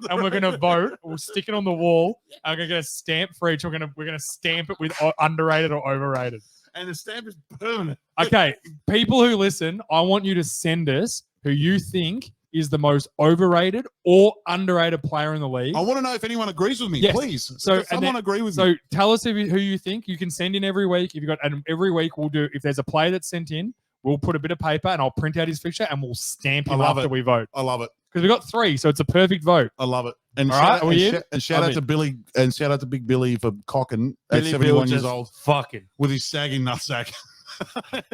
Speaker 4: We'll stick it on the wall. I'm gonna get a stamp for each. We're gonna stamp it with underrated or overrated.
Speaker 3: And the stamp is permanent.
Speaker 4: Okay, people who listen, I want you to send us who you think is the most overrated or underrated player in the league.
Speaker 3: I want to know if anyone agrees with me,
Speaker 4: Yes.
Speaker 3: please.
Speaker 4: So,
Speaker 3: Does someone agree with
Speaker 4: So
Speaker 3: me?
Speaker 4: tell us who you think. You can send in every week. If you got, and every week we'll do. If there's a player that's sent in, we'll put a bit of paper and I'll print out his picture and we'll stamp
Speaker 3: I
Speaker 4: him
Speaker 3: love
Speaker 4: after
Speaker 3: it.
Speaker 4: we vote.
Speaker 3: I love it.
Speaker 4: Because we got 3, so it's a perfect vote.
Speaker 3: I love it. And
Speaker 4: All
Speaker 3: shout
Speaker 4: right,
Speaker 3: out,
Speaker 4: are we in?
Speaker 3: and shout
Speaker 1: I'm
Speaker 3: out to
Speaker 1: in.
Speaker 3: Billy and shout out to Big Billy for cocking at
Speaker 1: Billy
Speaker 3: 71
Speaker 1: Bill
Speaker 3: years
Speaker 1: just
Speaker 3: old
Speaker 1: Fucking.
Speaker 3: with his sagging nutsack.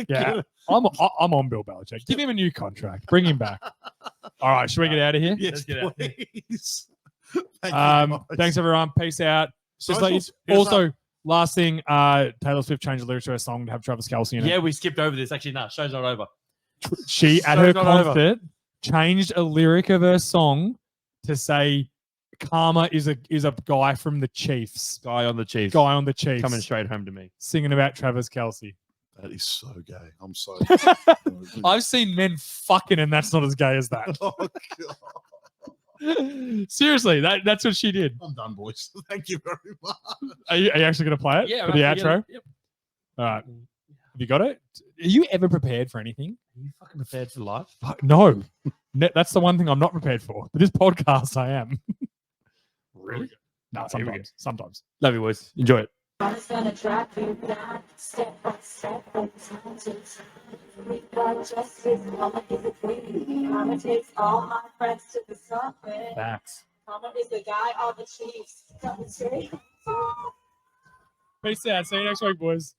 Speaker 4: Yeah, I'm on Bill Belichick. Give him a new contract. Bring him back. All right, should we get out of here?
Speaker 3: Yes,
Speaker 1: Let's get out.
Speaker 3: please. Thank you, guys.
Speaker 4: Thanks everyone. Peace out. Just like,
Speaker 3: Socials, hit us
Speaker 4: also, last thing, Taylor Swift changed the lyrics to her song to have Travis Kelce in it.
Speaker 1: Yeah, we skipped over this. Actually, no, show's not over.
Speaker 4: She at
Speaker 1: So
Speaker 4: her
Speaker 1: not over.
Speaker 4: concert changed a lyric of her song to say Karma is a guy from the Chiefs.
Speaker 1: Guy on the Chiefs.
Speaker 4: Guy on the Chiefs.
Speaker 1: Coming straight home to me.
Speaker 4: Singing about Travis Kelce.
Speaker 3: That is so gay. I'm so.
Speaker 4: I've seen men fucking and that's not as gay as that.
Speaker 3: Oh, God.
Speaker 4: Seriously, that's what she did.
Speaker 3: I'm done, boys. Thank you very much.
Speaker 4: Are you actually going to play it
Speaker 1: Yeah,
Speaker 4: for the
Speaker 1: I'm actually
Speaker 4: outro?
Speaker 1: Yep.
Speaker 4: All right. Have you got it? Are you ever prepared for anything?
Speaker 1: Are you fucking prepared for life?
Speaker 4: Fuck, no. That's the one thing I'm not prepared for. But this podcast, I am.
Speaker 1: Really?
Speaker 4: No,
Speaker 1: Here we go.
Speaker 4: sometimes.
Speaker 1: Love you, boys. Enjoy it.
Speaker 6: I was gonna drop you down step by step from time to time. We got justice, mama is a queen. Mama takes all my friends to the summit.
Speaker 1: Facts.
Speaker 6: Mama is the guy on the Chiefs. Come and say,
Speaker 4: Peace out. See you next week, boys.